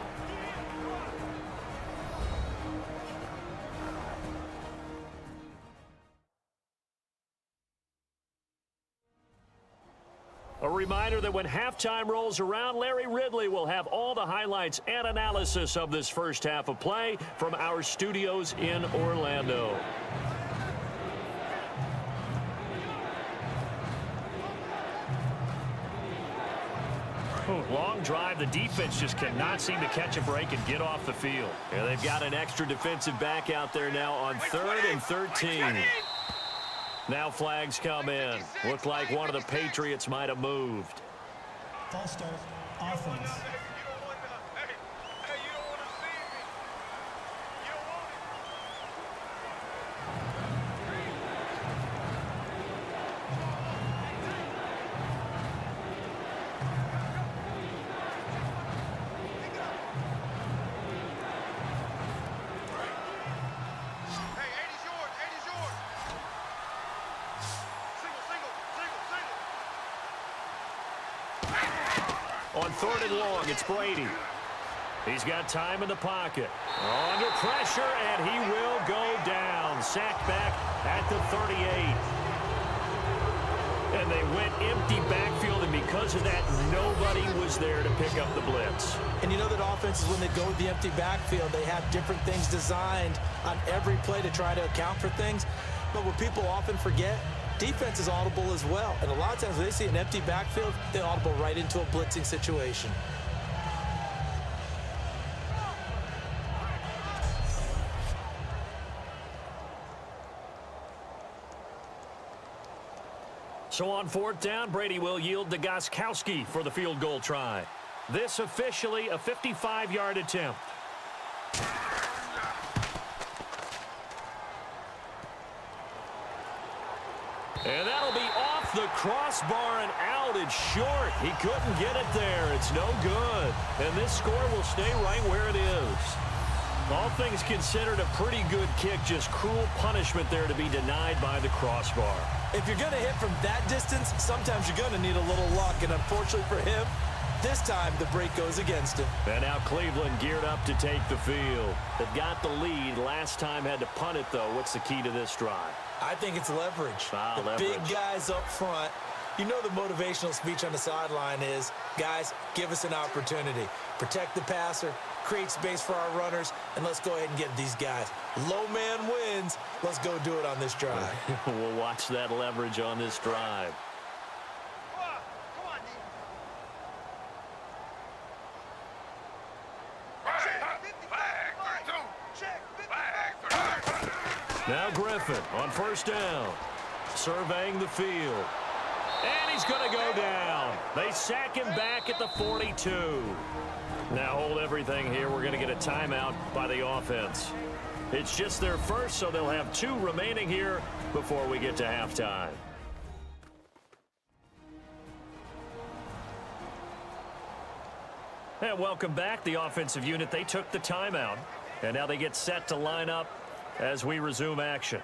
A reminder that when halftime rolls around, Larry Ridley will have all the highlights and analysis of this first half of play from our studios in Orlando. Long drive. The defense just cannot seem to catch a break and get off the field. And they've got an extra defensive back out there now on 3rd and 13. Now flags come in. Looked like one of the Patriots might have moved. False start, offense. On 3rd and long, it's Brady. He's got time in the pocket. Under pressure, and he will go down. Sacked back at the 38. And they went empty backfield, and because of that, nobody was there to pick up the blitz. And you know that offenses, when they go with the empty backfield, they have different things designed on every play to try to account for things. But what people often forget, defense is audible as well. And a lot of times when they see an empty backfield, they audible right into a blitzing situation. So on 4th down, Brady will yield to Gostkowski for the field goal try. This officially a 55-yard attempt. And that'll be off the crossbar and out. It's short. He couldn't get it there. It's no good. And this score will stay right where it is. All things considered, a pretty good kick. Just cruel punishment there to be denied by the crossbar. If you're going to hit from that distance, sometimes you're going to need a little luck. And unfortunately for him, this time the break goes against him. And now Cleveland geared up to take the field. They've got the lead. Last time had to punt it, though. What's the key to this drive? I think it's leverage. Leverage. Big guys up front. You know the motivational speech on the sideline is, guys, give us an opportunity. Protect the passer, create space for our runners, and let's go ahead and get these guys. Low man wins. Let's go do it on this drive. We'll watch that leverage on this drive. Now Griffin on 1st down, surveying the field. And he's going to go down. They sack him back at the 42. Now hold everything here. We're going to get a timeout by the offense. It's just their first, so they'll have 2 remaining here before we get to halftime. And welcome back. The offensive unit, they took the timeout. And now they get set to line up as we resume action.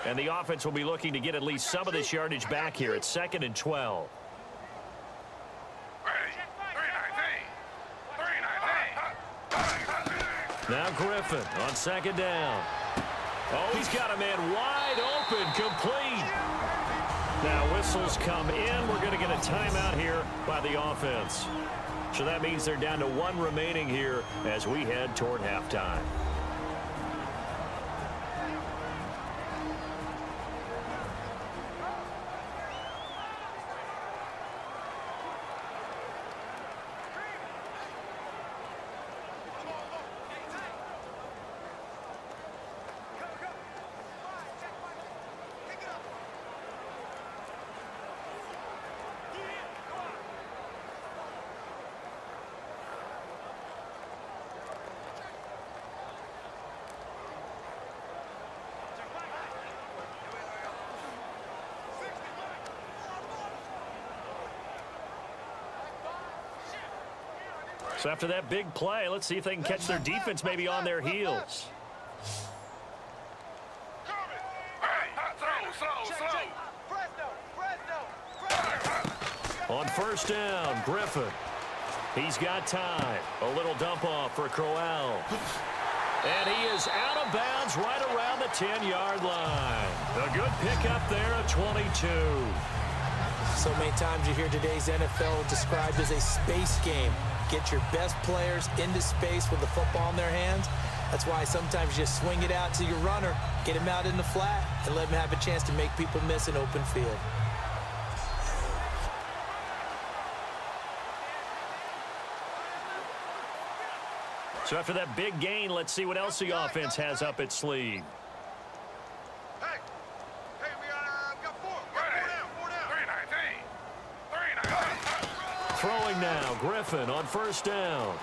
And the offense will be looking to get at least some of this yardage back here. It's 2nd and 12. Now Griffin on 2nd down. Oh, he's got a man wide open, complete. Now whistles come in. We're going to get a timeout here by the offense. So that means they're down to 1 remaining here as we head toward halftime. So after that big play, let's see if they can catch their defense maybe on their heels. On 1st down, Griffin. He's got time. A little dump off for Crowell. And he is out of bounds right around the 10-yard line. A good pickup there at 22. So many times you hear today's NFL described as a space game. Get your best players into space with the football in their hands. That's why sometimes you just swing it out to your runner, get him out in the flat, and let him have a chance to make people miss an open field. So after that big gain, let's see what else the offense has up its sleeve. Hey, we got four. Four down. Throwing now, Griffin on first down.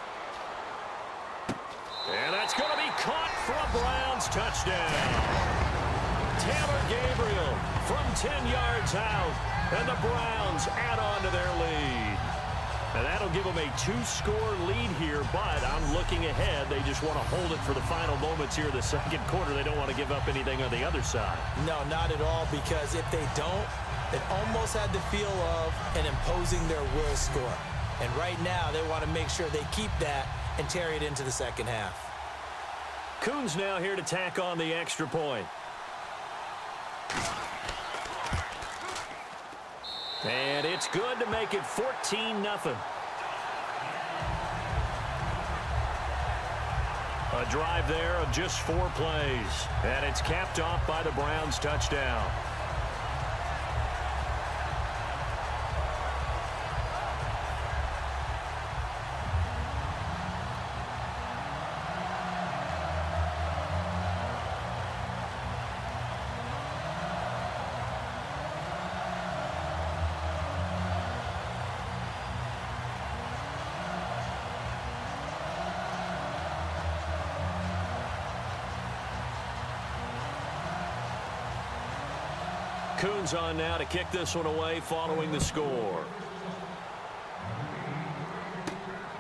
And that's going to be caught for a Browns touchdown. Taylor Gabriel from 10 yards out, and the Browns add on to their lead. And that'll give them a 2-score lead here, but I'm looking ahead. They just want to hold it for the final moments here in the second quarter. They don't want to give up anything on the other side. No, not at all, because if they don't, it almost had the feel of an imposing their will score. And right now, they want to make sure they keep that and carry it into the second half. Coons now here to tack on the extra point. And it's good to make it 14-0. A drive there of just 4 plays. And it's capped off by the Browns touchdown. Coons on now to kick this one away following the score.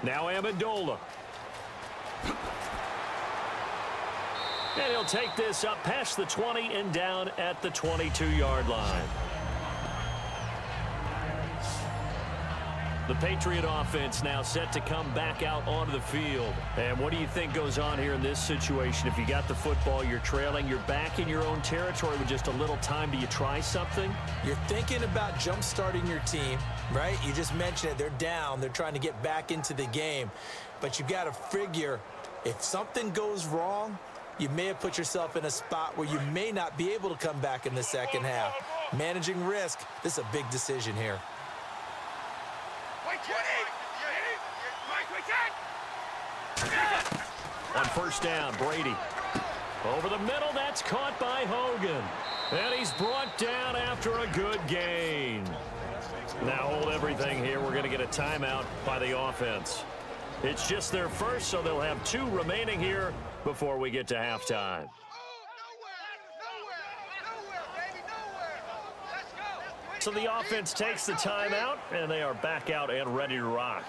Now Amendola. And he'll take this up past the 20 and down at the 22-yard line. The Patriot offense now set to come back out onto the field. And what do you think goes on here in this situation? If you got the football, you're trailing, you're back in your own territory with just a little time. Do you try something? You're thinking about jump-starting your team, right? You just mentioned it. They're down. They're trying to get back into the game. But you've got to figure, if something goes wrong, you may have put yourself in a spot where you may not be able to come back in the second half. Managing risk, this is a big decision here. On first down, Brady. Over the middle, that's caught by Hogan. And he's brought down after a good gain. Now hold everything here. We're going to get a timeout by the offense. It's just their first, so they'll have 2 remaining here before we get to halftime. So the offense takes the timeout, and they are back out and ready to rock.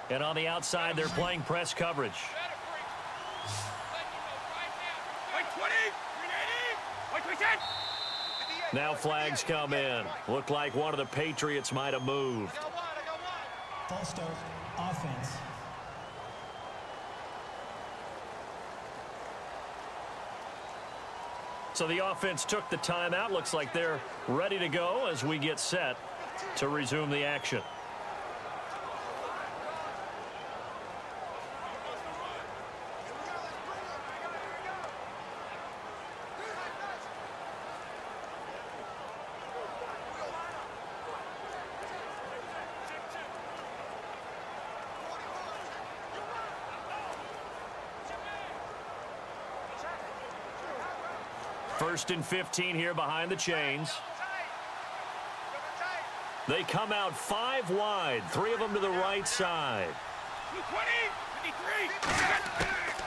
And on the outside, they're playing press coverage. Now flags come in. Looked like one of the Patriots might have moved. False start, offense. So the offense took the timeout. Looks like they're ready to go as we get set to resume the action. First and 15 here behind the chains. They come out 5 wide, 3 of them to the right side.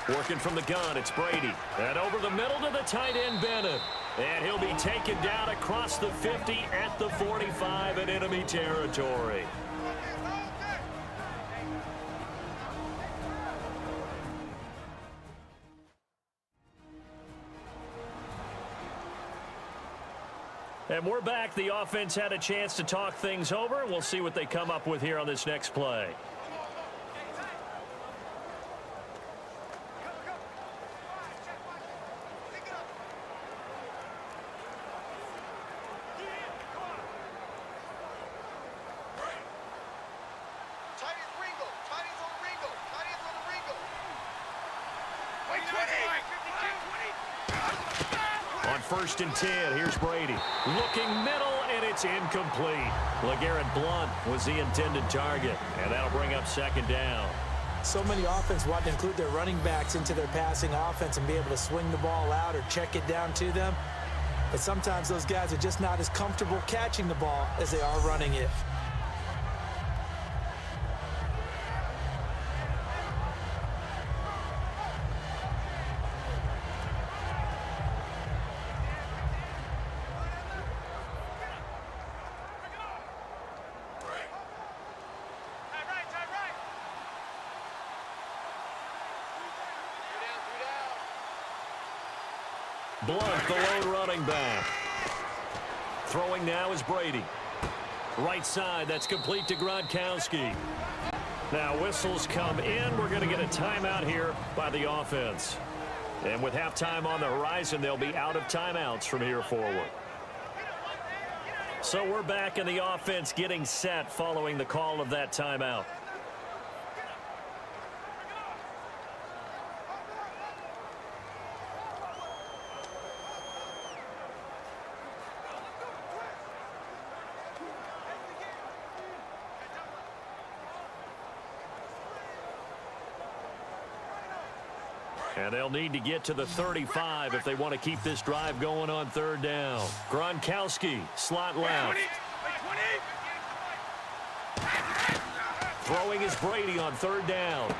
Working from the gun, it's Brady. And over the middle to the tight end, Bennett. And he'll be taken down across the 50 at the 45 in enemy territory. And we're back. The offense had a chance to talk things over. We'll see what they come up with here on this next play. On 1st and 10, here's Brady. Looking middle, and it's incomplete. LeGarrette Blount was the intended target, and that'll bring up 2nd down. So many offense want to include their running backs into their passing offense and be able to swing the ball out or check it down to them. But sometimes those guys are just not as comfortable catching the ball as they are running it. Blount, the lone running back. Throwing now is Brady. Right side, that's complete to Gronkowski. Now whistles come in. We're going to get a timeout here by the offense. And with halftime on the horizon, they'll be out of timeouts from here forward. So we're back in the offense getting set following the call of that timeout. And they'll need to get to the 35 if they want to keep this drive going on 3rd down. Gronkowski, slot left. Throwing is Brady on 3rd down.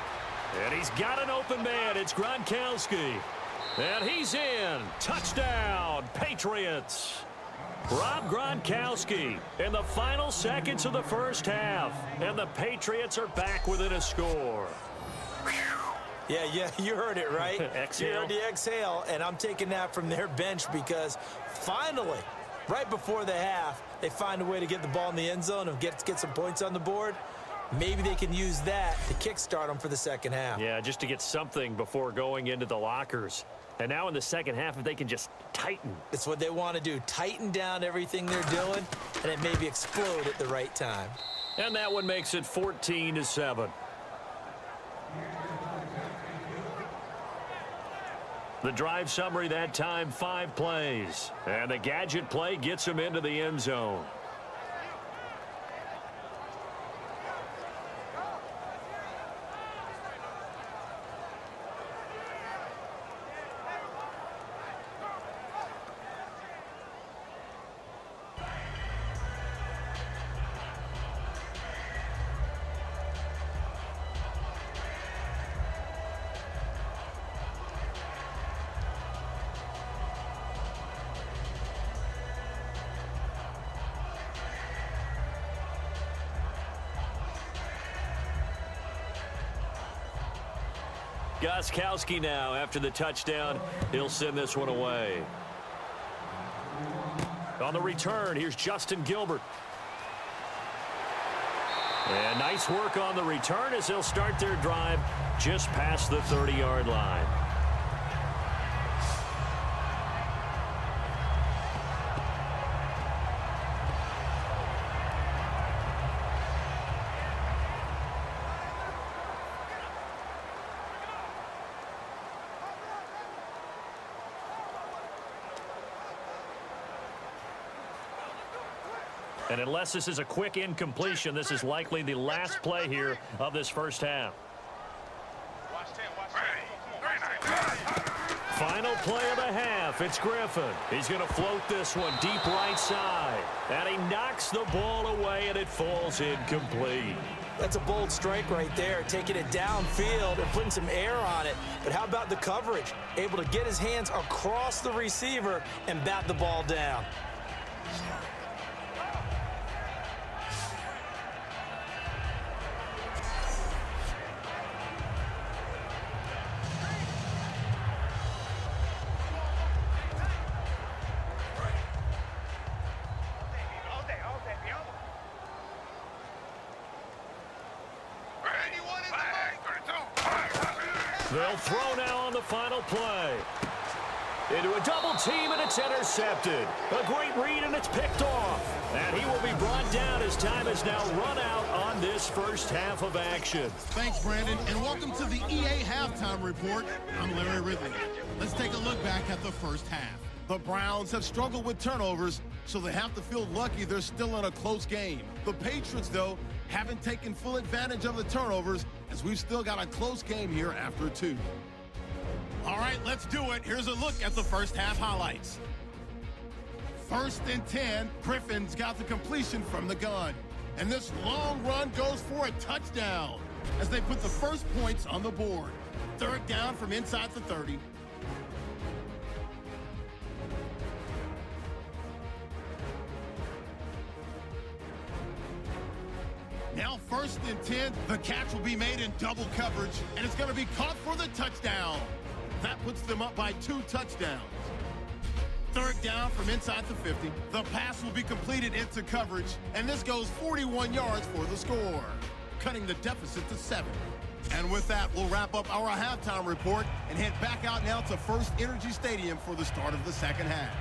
And he's got an open man. It's Gronkowski. And he's in. Touchdown, Patriots. Rob Gronkowski in the final seconds of the 1st half. And the Patriots are back within a score. Yeah, you heard it, right? Exhale. You heard the exhale, and I'm taking that from their bench because finally, right before the half, they find a way to get the ball in the end zone and get some points on the board. Maybe they can use that to kickstart them for the 2nd half. Yeah, just to get something before going into the lockers. And now in the 2nd half, if they can just tighten. It's what they want to do, tighten down everything they're doing, and it maybe explode at the right time. And that one makes it 14-7. The drive summary that time, 5 plays. And the gadget play gets him into the end zone. Gronkowski now after the touchdown. He'll send this one away. On the return, here's Justin Gilbert. And nice work on the return as they'll start their drive just past the 30-yard line. And unless this is a quick incompletion, this is likely the last play here of this 1st half. Final play of the half. It's Griffin. He's going to float this one deep right side. And he knocks the ball away, and it falls incomplete. That's a bold strike right there, taking it downfield and putting some air on it. But how about the coverage? Able to get his hands across the receiver and bat the ball down. They'll throw now on the final play. Into a double team, and it's intercepted. A great read, and it's picked off. And he will be brought down as time has now run out on this first half of action. Thanks, Brandon, and welcome to the EA Halftime Report. I'm Larry Ridley. Let's take a look back at the first half. The Browns have struggled with turnovers, so they have to feel lucky they're still in a close game. The Patriots, though, haven't taken full advantage of the turnovers, as we've still got a close game here after 2. All right, let's do it. Here's a look at the first half highlights. 1st and 10, Griffin's got the completion from the gun. And this long run goes for a touchdown as they put the first points on the board. 3rd down from inside the 30. Now 1st and 10, the catch will be made in double coverage, and it's going to be caught for the touchdown. That puts them up by 2 touchdowns. 3rd down from inside the 50. The pass will be completed into coverage, and this goes 41 yards for the score, cutting the deficit to 7. And with that, we'll wrap up our halftime report and head back out now to First Energy Stadium for the start of the second half.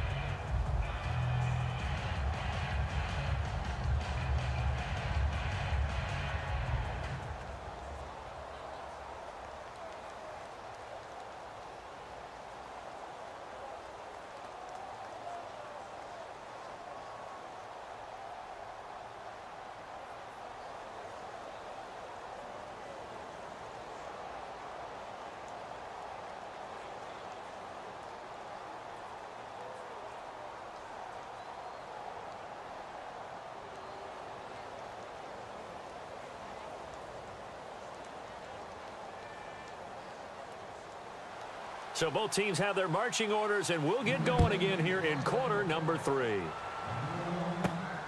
So both teams have their marching orders, and we'll get going again here in quarter number 3.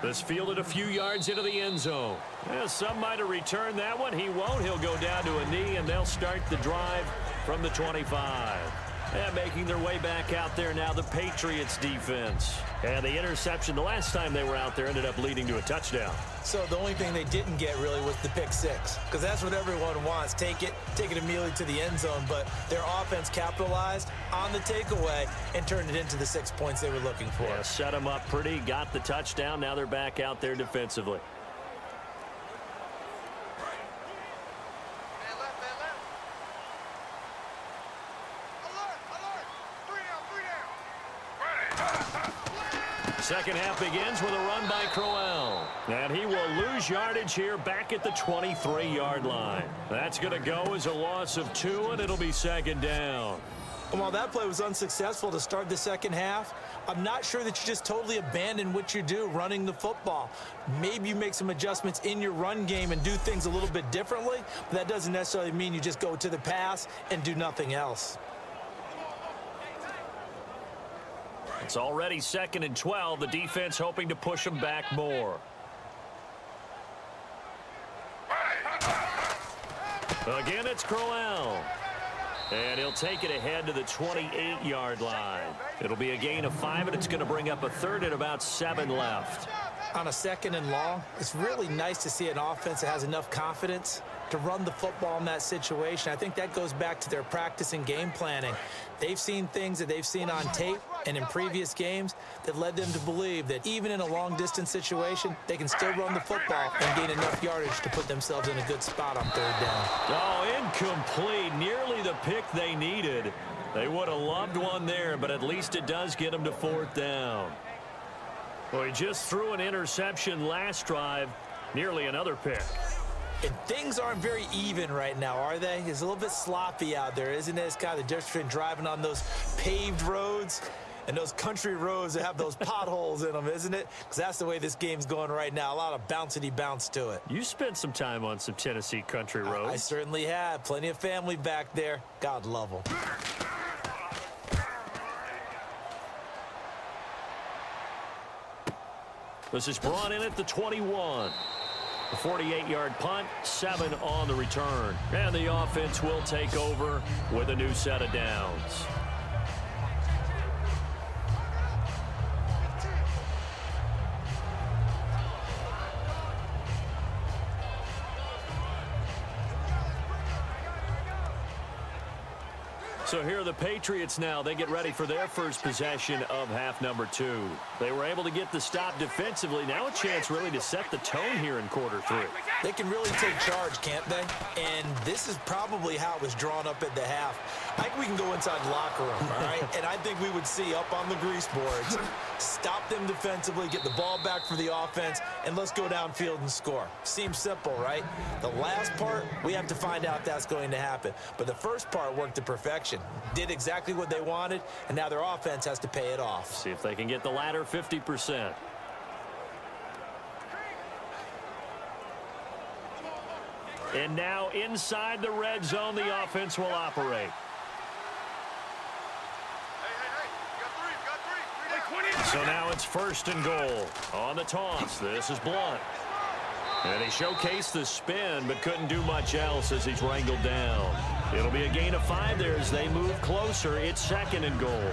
This fielded a few yards into the end zone. Some might have returned that one. He won't. He'll go down to a knee, and they'll start the drive from the 25. And making their way back out there now, the Patriots defense. And the interception the last time they were out there ended up leading to a touchdown. So the only thing they didn't get really was the pick 6, because that's what everyone wants. Take it immediately to the end zone, but their offense capitalized on the takeaway and turned it into the 6 points they were looking for. Yeah, set them up pretty, got the touchdown. Now they're back out there defensively. Second half begins with a run by Crowell. And he will lose yardage here back at the 23-yard line. That's going to go as a loss of 2, and it'll be 2nd down. And while that play was unsuccessful to start the second half, I'm not sure that you just totally abandon what you do running the football. Maybe you make some adjustments in your run game and do things a little bit differently, but that doesn't necessarily mean you just go to the pass and do nothing else. It's already 2nd and 12. The defense hoping to push them back more. Again, it's Crowell. And he'll take it ahead to the 28-yard line. It'll be a gain of 5, and it's going to bring up a 3rd and about 7 left. On a 2nd and long, it's really nice to see an offense that has enough confidence to run the football in that situation. I think that goes back to their practice and game planning. They've seen things that they've seen on tape and in previous games that led them to believe that even in a long-distance situation, they can still run the football and gain enough yardage to put themselves in a good spot on 3rd down. Oh, incomplete. Nearly the pick they needed. They would have loved one there, but at least it does get them to 4th down. Well, he just threw an interception last drive. Nearly another pick. And things aren't very even right now, are they? It's a little bit sloppy out there, isn't it? It's kind of the difference between driving on those paved roads and those country roads that have those potholes in them, isn't it? Because that's the way this game's going right now. A lot of bouncy-bounce to it. You spent some time on some Tennessee country roads. I certainly have. Plenty of family back there. God love them. This is brought in at the 21. A 48-yard punt, 7 on the return. And the offense will take over with a new set of downs. So here are the Patriots now. They get ready for their first possession of half number 2. They were able to get the stop defensively. Now a chance really to set the tone here in quarter 3. They can really take charge, can't they? And this is probably how it was drawn up at the half. I think we can go inside the locker room, all right? And I think we would see up on the grease boards, stop them defensively, get the ball back for the offense, and let's go downfield and score. Seems simple, right? The last part, we have to find out that's going to happen. But the first part worked to perfection. Did exactly what they wanted, and now their offense has to pay it off. See if they can get the latter 50%. And now inside the red zone, the offense will operate. So now it's 1st and goal. On the toss, this is Blunt. And he showcased the spin, but couldn't do much else as he's wrangled down. It'll be a gain of 5 there as they move closer. It's 2nd and goal.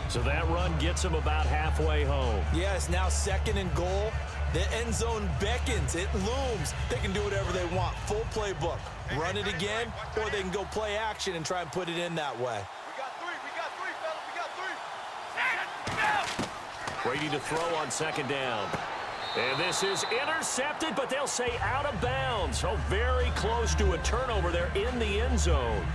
So that run gets them about halfway home. Yeah, it's now 2nd and goal. The end zone beckons. It looms. They can do whatever they want. Full playbook. Run it again, or they can go play action and try and put it in that way. We got three, fellas. We got 3. Brady to throw on 2nd down. And this is intercepted, but they'll say out of bounds. So very close to a turnover there in the end zone.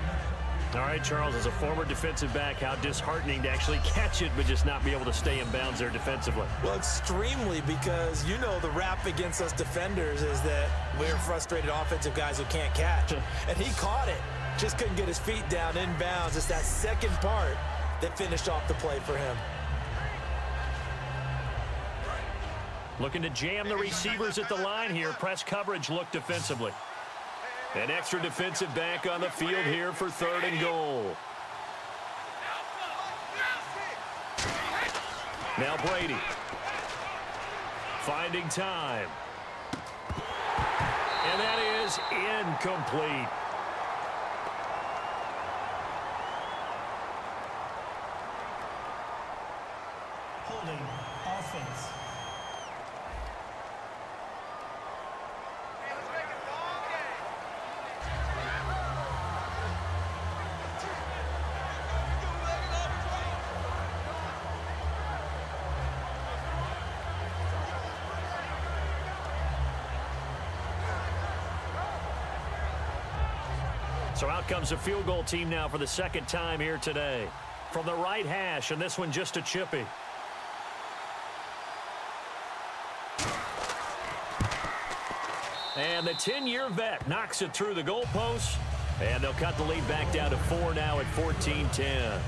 All right, Charles, as a former defensive back, how disheartening to actually catch it, but just not be able to stay in bounds there defensively. Well, extremely, because you know the rap against us defenders is that we're frustrated offensive guys who can't catch. And he caught it. Just couldn't get his feet down in bounds. It's that second part that finished off the play for him. Looking to jam the receivers at the line here. Press coverage look defensively. An extra defensive back on the field here for 3rd and goal. Now Brady. Finding time. And that is incomplete. Holding offense. So out comes a field goal team now for the 2nd time here today. From the right hash, and this one just a chippy. And the 10-year vet knocks it through the goalpost. And they'll cut the lead back down to 4 now at 14-10.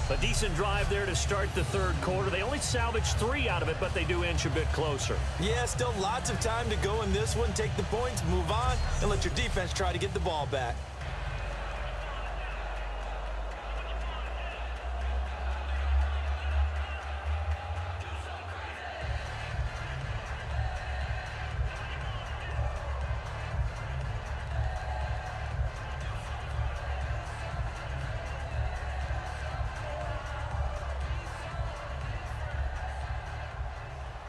A decent drive there to start the 3rd quarter. They only salvaged 3 out of it, but they do inch a bit closer. Yeah, still lots of time to go in this one. Take the points, move on, and let your defense try to get the ball back.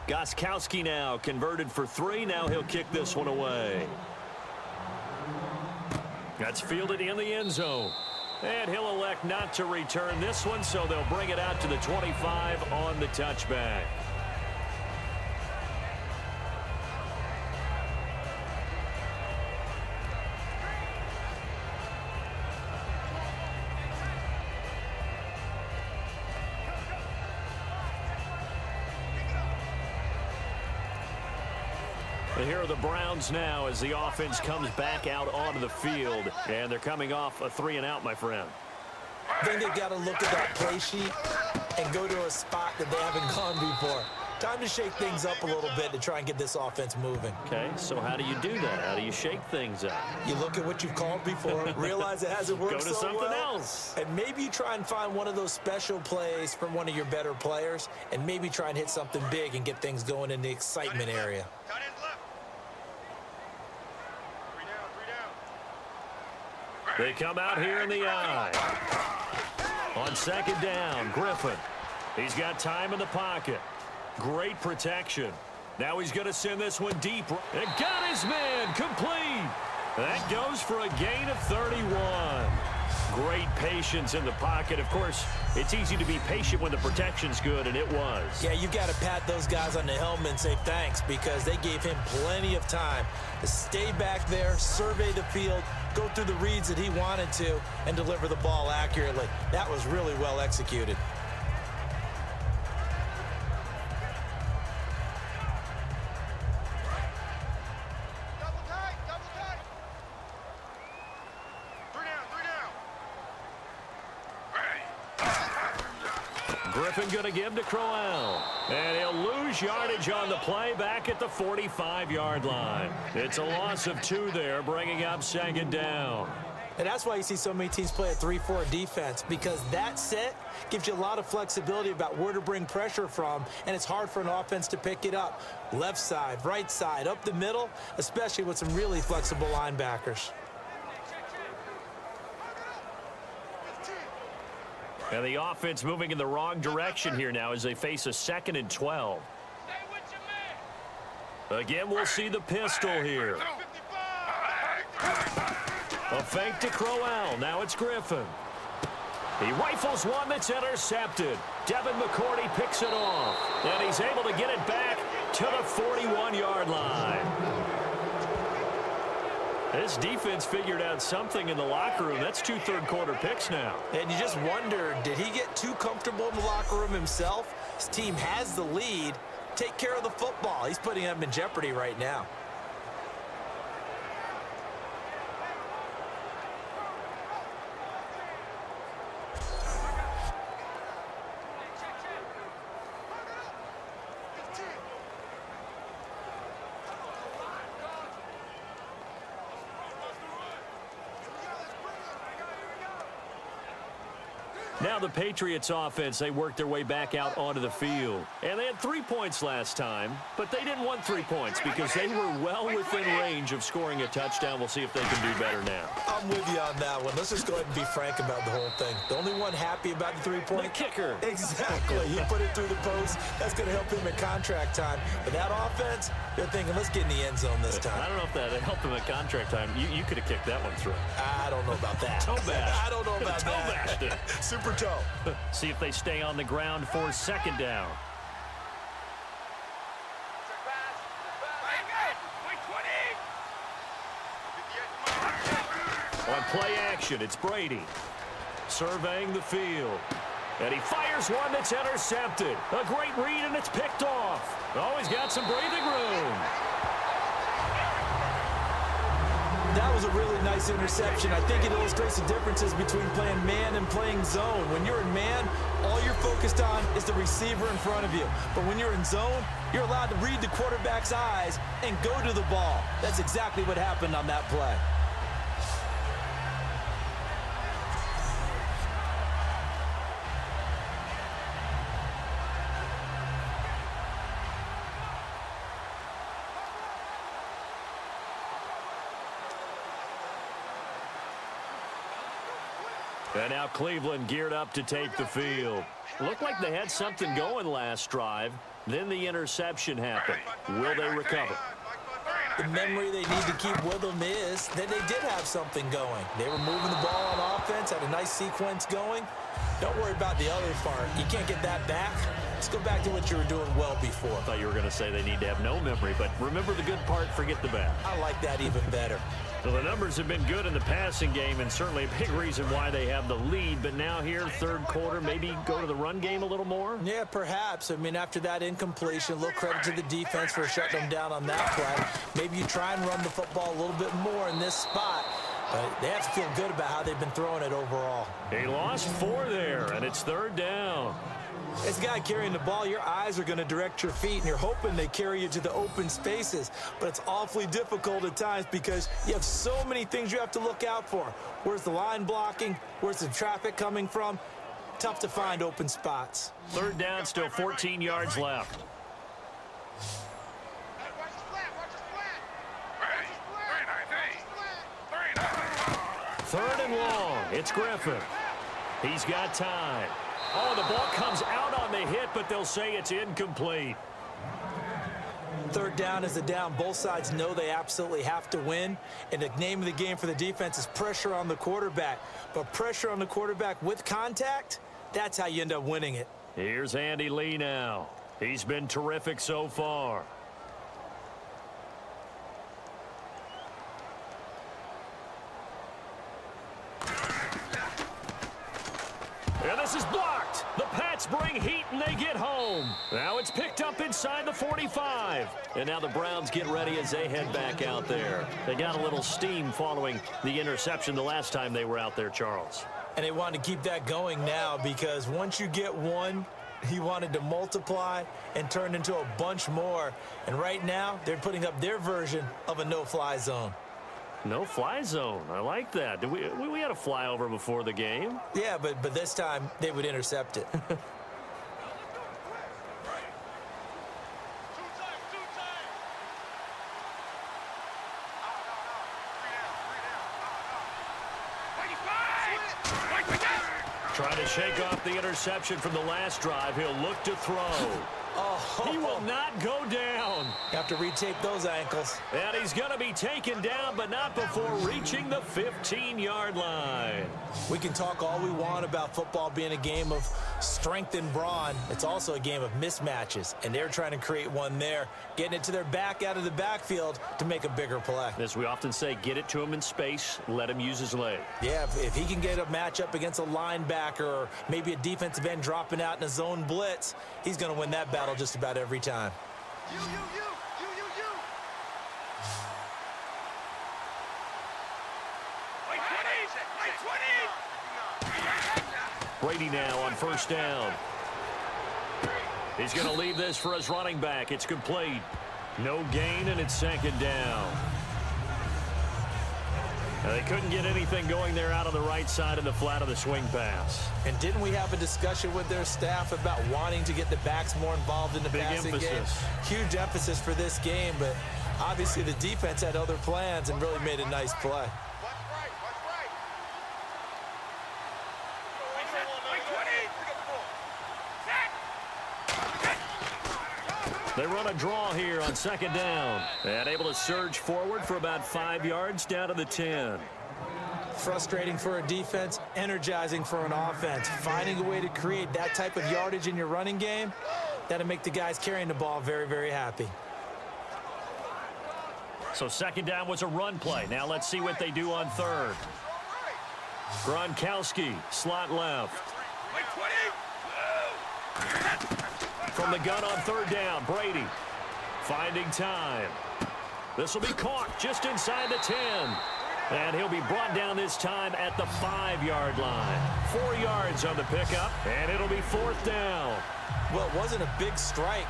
Gostkowski now converted for 3. Now he'll kick this one away. That's fielded in the end zone. And he'll elect not to return this one, so they'll bring it out to the 25 on the touchback. And here are the Browns now as the offense comes back out onto the field. And thee coming off a 3-and-out, my friend. I think they've got to look at that play sheet and go to a spot that they haven't gone before. Time to shake things up a little bit to try and get this offense moving. Okay, so how do you do that? How do you shake things up? You look at what you've called before, realize it hasn't worked Go to so something well, else. and maybe you try and find one of those special plays from one of your better players, and maybe try and hit something big and get things going in the excitement area. Tight end left. 3 down. They come out here in the eye. On 2nd down, Griffin. He's got time in the pocket. Great protection. Now he's going to send this one deep. And got his man complete. That goes for a gain of 31. Great patience in the pocket. Of course, it's easy to be patient when the protection's good, and it was. Yeah, you got to pat those guys on the helmet and say thanks because they gave him plenty of time to stay back there, survey the field, go through the reads that he wanted to, and deliver the ball accurately. That was really well executed. Double tight, double tight. Three down. Griffin going to give to Crowell. And he'll lose yardage on the play back at the 45-yard line. It's a loss of 2 there, bringing up 2nd down. And that's why you see so many teams play a 3-4 defense, because that set gives you a lot of flexibility about where to bring pressure from, and it's hard for an offense to pick it up. Left side, right side, up the middle, especially with some really flexible linebackers. And the offense moving in the wrong direction here now as they face a 2nd and 12. Again, we'll see the pistol here. A fake to Crowell. Now it's Griffin. He rifles one that's intercepted. Devin McCourty picks it off. And he's able to get it back to the 41-yard line. This defense figured out something in the locker room. That's 2 third-quarter picks now. And you just wonder, did he get too comfortable in the locker room himself? His team has the lead. Take care of the football. He's putting them in jeopardy right now. Now the Patriots offense, they worked their way back out onto the field. And they had 3 points last time, but they didn't want 3 points because they were well within range of scoring a touchdown. We'll see if they can do better now. I'm with you on that one. Let's just go ahead and be frank about the whole thing. The only one happy about the 3-point? The kicker. Exactly. He put it through the post. That's going to help him at contract time. But that offense, they're thinking, let's get in the end zone this time. I don't know if that helped him at contract time. You could have kicked that one through. I don't know about that. Toe bash. I don't know about Toe that. bashed it. Super toe. See if they stay on the ground for 2nd down. On play action, it's Brady. Surveying the field. And he fires one that's intercepted. A great read, and it's picked off. Oh, he's got some breathing room. That was a really nice interception. I think it illustrates the differences between playing man and playing zone. When you're in man, all you're focused on is the receiver in front of you. But when you're in zone, you're allowed to read the quarterback's eyes and go to the ball. That's exactly what happened on that play. And now Cleveland geared up to take the field. Looked like they had something going last drive. Then the interception happened. Will they recover? The memory they need to keep with them is that they did have something going. They were moving the ball on offense, had a nice sequence going. Don't worry about the other part. You can't get that back. Let's go back to what you were doing well before. I thought you were going to say they need to have no memory, but remember the good part, forget the bad. I like that even better. So the numbers have been good in the passing game, and certainly a big reason why they have the lead. But now here, 3rd quarter, maybe go to the run game a little more? Yeah, perhaps. I mean, after that incompletion, a little credit to the defense for shutting them down on that play. Maybe you try and run the football a little bit more in this spot. But they have to feel good about how they've been throwing it overall. He lost 4 there, and it's 3rd down. As a guy carrying the ball, your eyes are going to direct your feet, and you're hoping they carry you to the open spaces. But it's awfully difficult at times because you have so many things you have to look out for. Where's the line blocking? Where's the traffic coming from? Tough to find open spots. 3rd down, still 14 yards left. Watch the flat, watch the flat. 3rd and long. It's Griffin. He's got time. Oh, the ball comes out on the hit, but they'll say it's incomplete. Third down is the down. Both sides know they absolutely have to win. And the name of the game for the defense is pressure on the quarterback. But pressure on the quarterback with contact, that's how you end up winning it. Here's Andy Lee now. He's been terrific so far. And this is blocked. The Pats bring heat and they get home. Now it's picked up inside the 45. And now the Browns get ready as they head back out there. They got a little steam following the interception the last time they were out there, Charles. And they wanted to keep that going now because once you get one, he wanted to multiply and turn into a bunch more. And right now, they're putting up their version of a no-fly zone. No-fly zone. I like that. We had a flyover before the game. Yeah, but this time they would intercept it. Trying to shake off the interception from the last drive. He'll look to throw. He will not go down. Have to retake those ankles. And he's going to be taken down, but not before reaching the 15-yard line. We can talk all we want about football being a game of strength and brawn. It's also a game of mismatches, and they're trying to create one there, getting it to their back out of the backfield to make a bigger play. As we often say, get it to him in space, let him use his leg. Yeah, if he can get a matchup against a linebacker or maybe a defensive end dropping out in a zone blitz, he's going to win that battle just about every time. You. Brady now on first down. He's going to leave this for his running back. It's complete. No gain, and it's second down. Now, they couldn't get anything going there out on the right side of the flat of the swing pass. And didn't we have a discussion with their staff about wanting to get the backs more involved in the passing game? Huge emphasis for this game, but obviously the defense had other plans and really made a nice play. They run a draw here on second down. And able to surge forward for about 5 yards down to the 10. Frustrating for a defense, energizing for an offense. Finding a way to create that type of yardage in your running game, that'll make the guys carrying the ball very, very happy. So second down was a run play. Now let's see what they do on third. Gronkowski, slot left. From the gun on third down, Brady finding time. This will be caught just inside the 10. And he'll be brought down this time at the 5-yard line. 4 yards on the pickup, and it'll be fourth down. Well, it wasn't a big strike,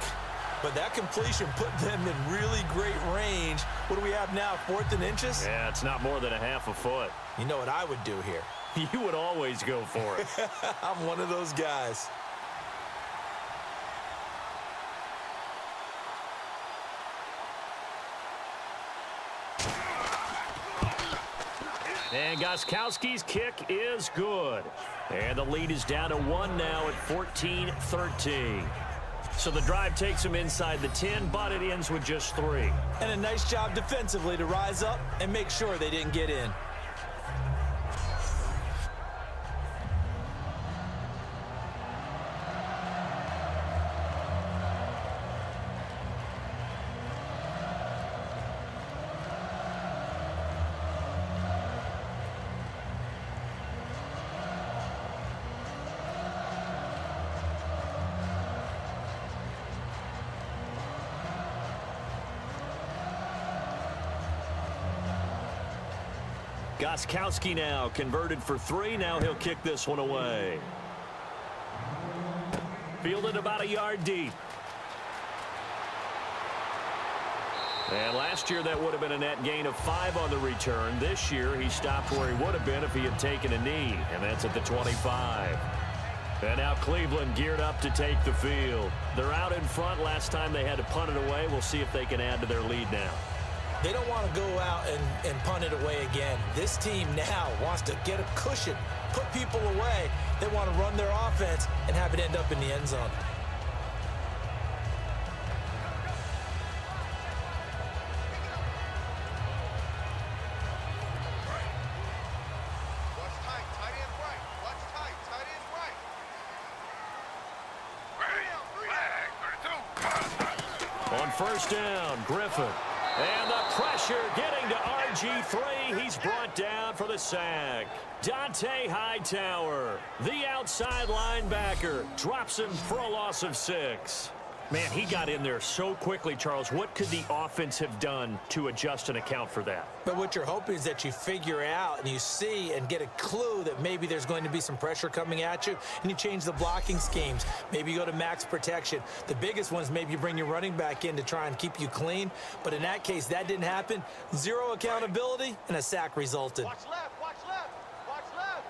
but that completion put them in really great range. What do we have now, 4th and inches? Yeah, it's not more than a half a foot. You know what I would do here? You would always go for it. I'm one of those guys. And Gostkowski's kick is good. And the lead is down to 1 now at 14-13. So the drive takes him inside the 10, but it ends with just 3. And a nice job defensively to rise up and make sure they didn't get in. Gostkowski now converted for 3. Now he'll kick this one away. Fielded about a yard deep. And last year that would have been a net gain of 5 on the return. This year he stopped where he would have been if he had taken a knee, and that's at the 25. And now Cleveland geared up to take the field. They're out in front. Last time they had to punt it away. We'll see if they can add to their lead now. They don't want to go out and punt it away again. This team now wants to get a cushion, put people away. They want to run their offense and have it end up in the end zone. first down, Griffin. And the pressure getting to RG3. He's brought down for the sack. Dante Hightower, the outside linebacker, drops him for a loss of 6. Man, he got in there so quickly, Charles. What could the offense have done to adjust and account for that? But what you're hoping is that you figure out and you see and get a clue that maybe there's going to be some pressure coming at you, and you change the blocking schemes. Maybe you go to max protection. The biggest one is maybe you bring your running back in to try and keep you clean. But in that case, that didn't happen. Zero accountability, and a sack resulted. Watch left, watch left, watch left.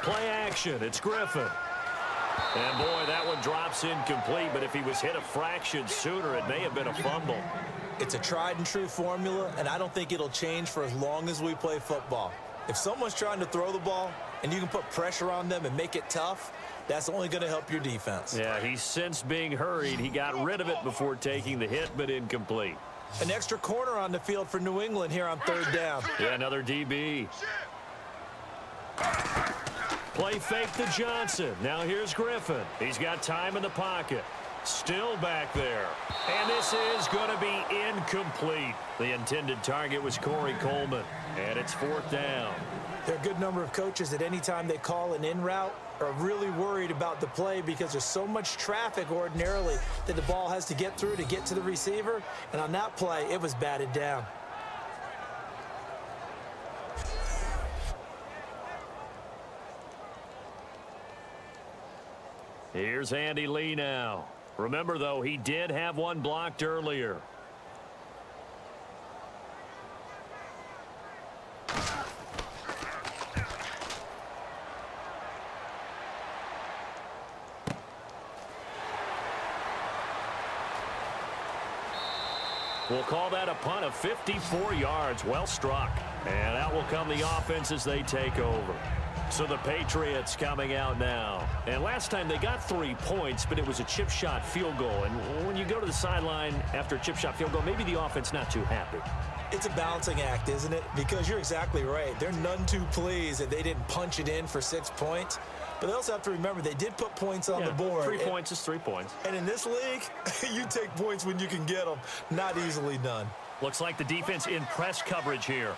Play action. It's Griffin. And, boy, that one drops incomplete, but if he was hit a fraction sooner, it may have been a fumble. It's a tried-and-true formula, and I don't think it'll change for as long as we play football. If someone's trying to throw the ball and you can put pressure on them and make it tough, that's only going to help your defense. Yeah, he sensed being hurried. He got rid of it before taking the hit, but incomplete. An extra corner on the field for New England here on third down. Yeah, another DB. Play fake to Johnson. Now here's Griffin. He's got time in the pocket. Still back there. And this is going to be incomplete. The intended target was Corey Coleman. And it's fourth down. There are a good number of coaches that any time they call an in route are really worried about the play because there's so much traffic ordinarily that the ball has to get through to get to the receiver. And on that play, it was batted down. Here's Andy Lee now. Remember, though, he did have one blocked earlier. We'll call that a punt of 54 yards. Well struck. And out will come the offense as they take over. So the Patriots coming out now. And last time they got 3 points, but it was a chip shot field goal. And when you go to the sideline after a chip shot field goal, maybe the offense not too happy. It's a balancing act, isn't it? Because you're exactly right. They're none too pleased that they didn't punch it in for 6 points. But they also have to remember they did put points on the board. 3 points is 3 points. And in this league, you take points when you can get them. Not easily done. Looks like the defense in press coverage here.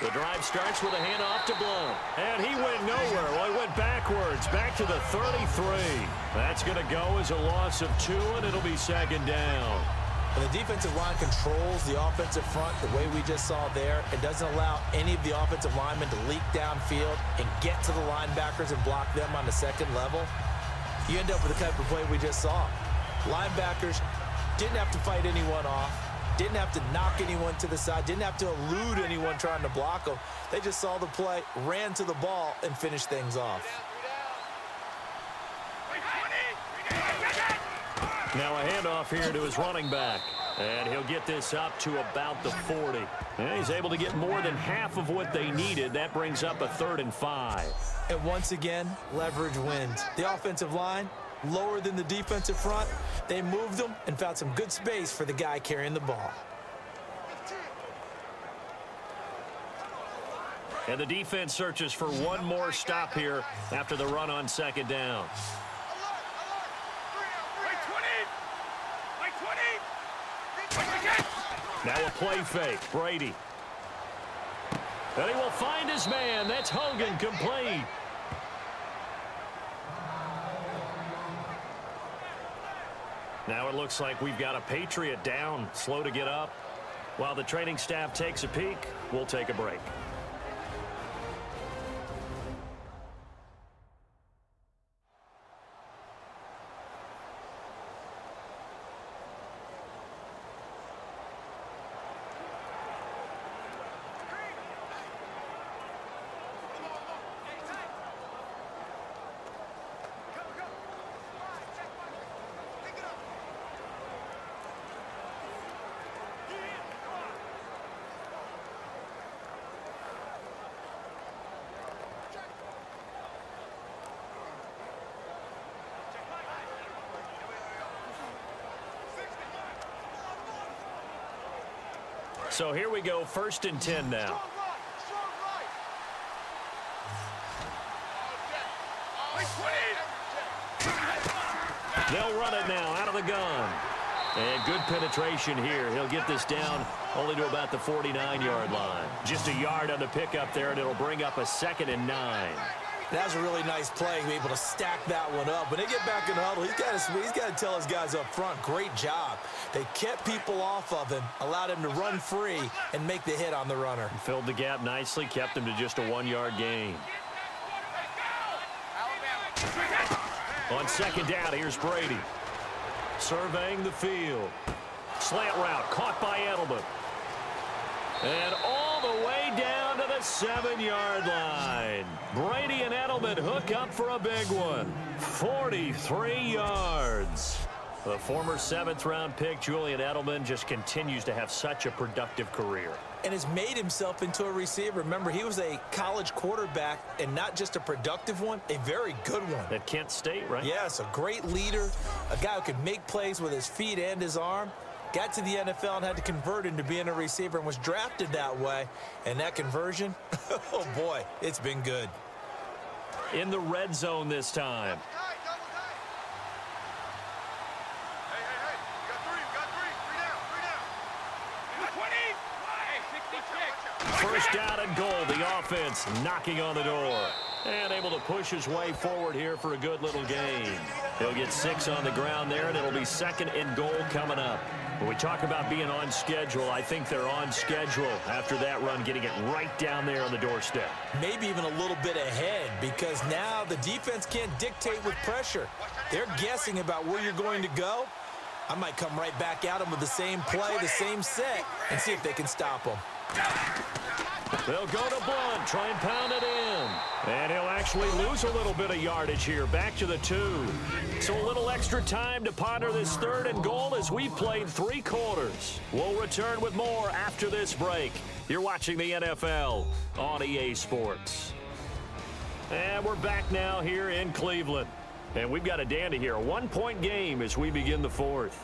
The drive starts with a handoff to Blount. And he went nowhere. Well, he went backwards, back to the 33. That's going to go as a loss of 2, and it'll be second down. And the defensive line controls the offensive front the way we just saw there. It doesn't allow any of the offensive linemen to leak downfield and get to the linebackers and block them on the second level. You end up with the type of play we just saw. Linebackers didn't have to fight anyone off. Didn't have to knock anyone to the side. Didn't have to elude anyone trying to block them. They just saw the play, ran to the ball, and finished things off. Now a handoff here to his running back. And he'll get this up to about the 40. And he's able to get more than half of what they needed. That brings up a 3rd and 5. And once again, leverage wins. The offensive line, lower than the defensive front. They moved them and found some good space for the guy carrying the ball. And the defense searches for one more stop here after the run on second down. Now a play fake. Brady. And he will find his man. That's Hogan, complete. Now it looks like we've got a Patriot down, slow to get up. While the training staff takes a peek, we'll take a break. So here we go, 1st and 10 now. Strong right. They'll run it now out of the gun. And good penetration here. He'll get this down only to about the 49-yard line. Just a yard on the pickup there, and it'll bring up a 2nd and 9. That was a really nice play, be able to stack that one up. When they get back in the huddle, he's got to tell his guys up front, great job. They kept people off of him, allowed him to run free and make the hit on the runner. Filled the gap nicely, kept him to just a 1-yard gain. On 2nd down, here's Brady. Surveying the field. Slant route, caught by Edelman. And all the way down to the 7-yard line. Brady and Edelman hook up for a big one. 43 yards. The former 7th-round pick, Julian Edelman, just continues to have such a productive career. And has made himself into a receiver. Remember, he was a college quarterback, and not just a productive one, a very good one. At Kent State, right? Yes, a great leader, a guy who could make plays with his feet and his arm. Got to the NFL and had to convert into being a receiver and was drafted that way. And that conversion, oh boy, it's been good. In the red zone this time. First down and goal. The offense knocking on the door. And able to push his way forward here for a good little gain. He'll get 6 on the ground there, and it'll be 2nd and goal coming up. When we talk about being on schedule, I think they're on schedule after that run, getting it right down there on the doorstep. Maybe even a little bit ahead, because now the defense can't dictate with pressure. They're guessing about where you're going to go. I might come right back at them with the same play, the same set, and see if they can stop them. They'll go to Blunt, try and pound it in. And he'll actually lose a little bit of yardage here, back to the 2. So a little extra time to ponder this 3rd and goal as we've played 3 quarters. We'll return with more after this break. You're watching the NFL on EA Sports. And we're back now here in Cleveland. And we've got a dandy here, a 1-point game as we begin the 4th.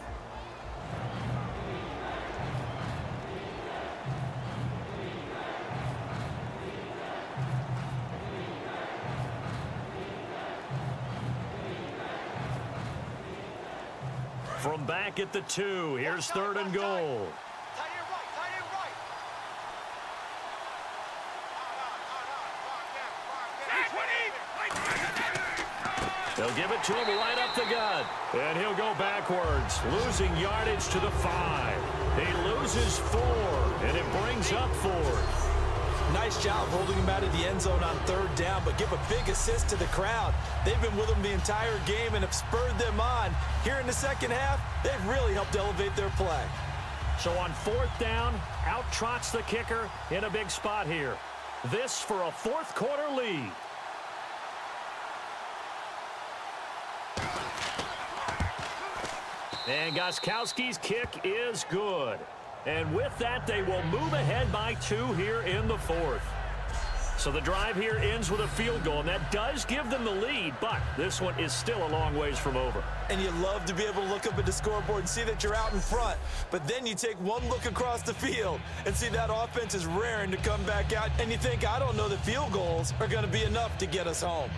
From back at the 2, here's 3rd and goal. They'll give it to him right up the gut. And he'll go backwards, losing yardage to the 5. He loses 4, and it brings up 4th. Nice job holding him out of the end zone on 3rd down, but give a big assist to the crowd. They've been with him the entire game and have spurred them on. Here in the 2nd half, they've really helped elevate their play. So on 4th down, out trots the kicker in a big spot here. This for a 4th quarter lead. And Gostkowski's kick is good. And with that, they will move ahead by 2 here in the 4th. So the drive here ends with a field goal, and that does give them the lead, but this one is still a long ways from over. And you love to be able to look up at the scoreboard and see that you're out in front, but then you take one look across the field and see that offense is raring to come back out, and you think, I don't know that field goals are going to be enough to get us home.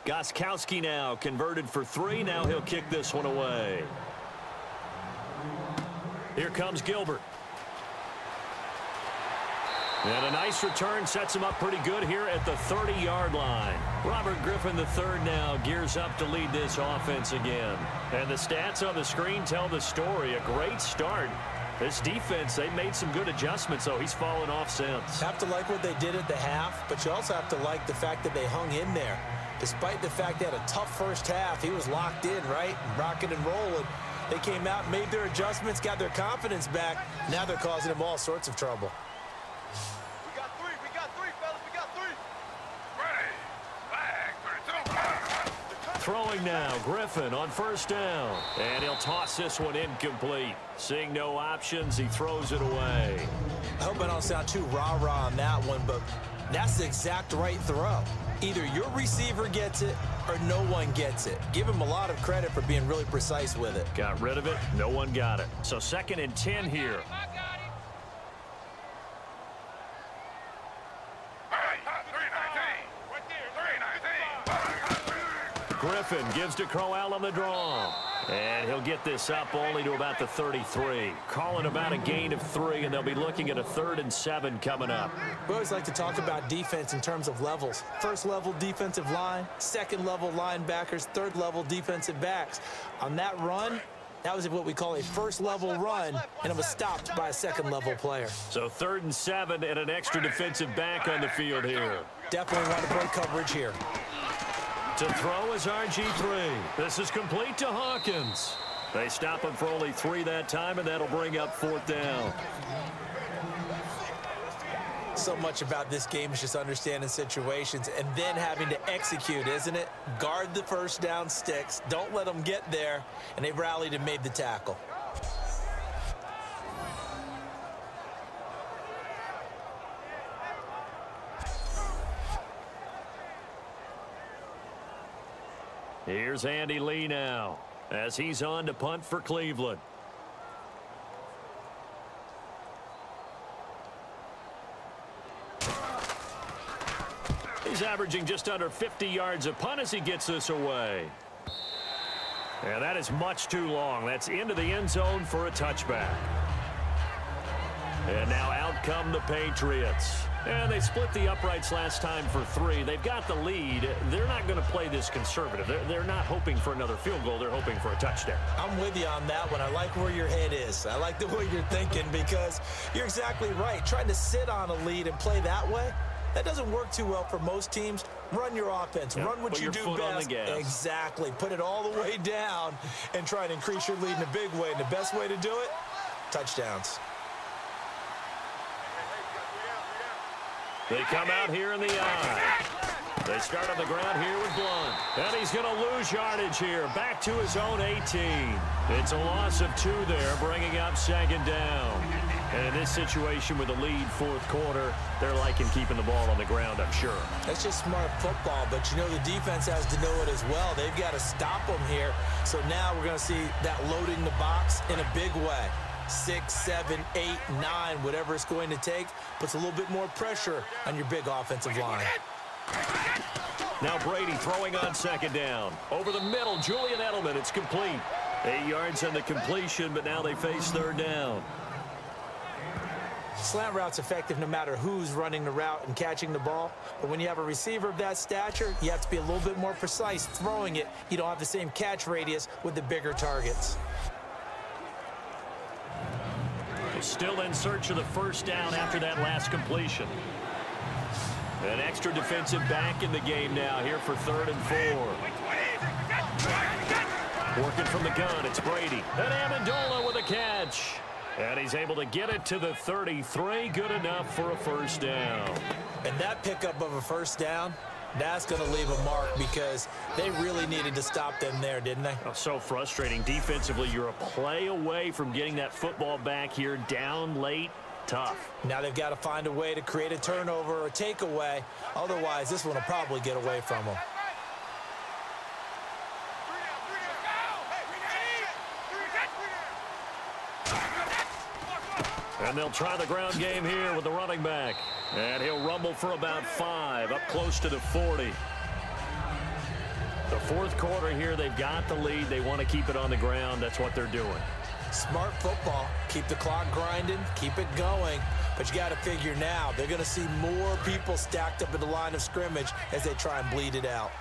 Gostkowski now converted for 3. Now he'll kick this one away. Here comes Gilbert. And a nice return sets him up pretty good here at the 30-yard line. Robert Griffin III now gears up to lead this offense again. And the stats on the screen tell the story. A great start. This defense, they made some good adjustments, though. He's fallen off since. Have to like what they did at the half, but you also have to like the fact that they hung in there. Despite the fact they had a tough first half, he was locked in, right? Rocking and rolling. They came out, made their adjustments, got their confidence back. Now they're causing him all sorts of trouble. We got 3, fellas, we got 3. Ready, flag, 32. Throwing now, Griffin on first down. And he'll toss this one incomplete. Seeing no options, he throws it away. I hope I don't sound too rah-rah on that one, but that's the exact right throw. Either your receiver gets it or no one gets it. Give him a lot of credit for being really precise with it. Got rid of it. No one got it. So 2nd and 10 here. Griffin gives to Crowell on the draw. And he'll get this up only to about the 33. Calling about a gain of 3, and they'll be looking at a 3rd and 7 coming up. We always like to talk about defense in terms of levels. 1st level defensive line, 2nd level linebackers, 3rd level defensive backs. On that run, that was what we call a 1st level run, and it was stopped by a 2nd level player. So 3rd and 7 and an extra defensive back on the field here. Definitely want to break coverage here. To throw is RG3. This is complete to Hawkins. They stop him for only 3 that time, and that'll bring up 4th down. So much about this game is just understanding situations and then having to execute, isn't it? Guard the first down sticks. Don't let them get there. And they rallied and made the tackle. Here's Andy Lee now as he's on to punt for Cleveland. He's averaging just under 50 yards a punt as he gets this away. And that is much too long. That's into the end zone for a touchback. And now out come the Patriots. And they split the uprights last time for 3. They've got the lead. They're not going to play this conservative. They're not hoping for another field goal. They're hoping for a touchdown. I'm with you on that one. I like where your head is. I like the way you're thinking because you're exactly right. Trying to sit on a lead and play that way, that doesn't work too well for most teams. Run your offense. Yep. Run what Put you your do foot best. on the gas. Exactly. Put it all the way down and try and increase your lead in a big way. And the best way to do it, touchdowns. They come out here in the eye. They start on the ground here with Blunt. And he's going to lose yardage here. Back to his own 18. It's a loss of 2 there, bringing up 2nd down. And in this situation with the lead 4th quarter, they're liking keeping the ball on the ground, I'm sure. That's just smart football, but you know the defense has to know it as well. They've got to stop them here. So now we're going to see that loading the box in a big way. 6, 7, 8, 9, whatever it's going to take, puts a little bit more pressure on your big offensive line. Now Brady throwing on 2nd down. Over the middle, Julian Edelman, it's complete. 8 yards on the completion, but now they face 3rd down. Slant route's effective no matter who's running the route and catching the ball. But when you have a receiver of that stature, you have to be a little bit more precise throwing it. You don't have the same catch radius with the bigger targets. Still in search of the 1st down after that last completion. An extra defensive back in the game now here for 3rd and 4. Working from the gun, it's Brady. And Amendola with a catch. And he's able to get it to the 33. Good enough for a 1st down. And that pickup of a 1st down, that's going to leave a mark because they really needed to stop them there, didn't they? Oh, so frustrating. Defensively, you're a play away from getting that football back here down late. Tough. Now they've got to find a way to create a turnover or a takeaway. Otherwise, this one will probably get away from them. And they'll try the ground game here with the running back. And he'll rumble for about 5, up close to the 40. The 4th quarter here, they've got the lead. They want to keep it on the ground. That's what they're doing. Smart football. Keep the clock grinding. Keep it going. But you got to figure now, they're going to see more people stacked up at the line of scrimmage as they try and bleed it out.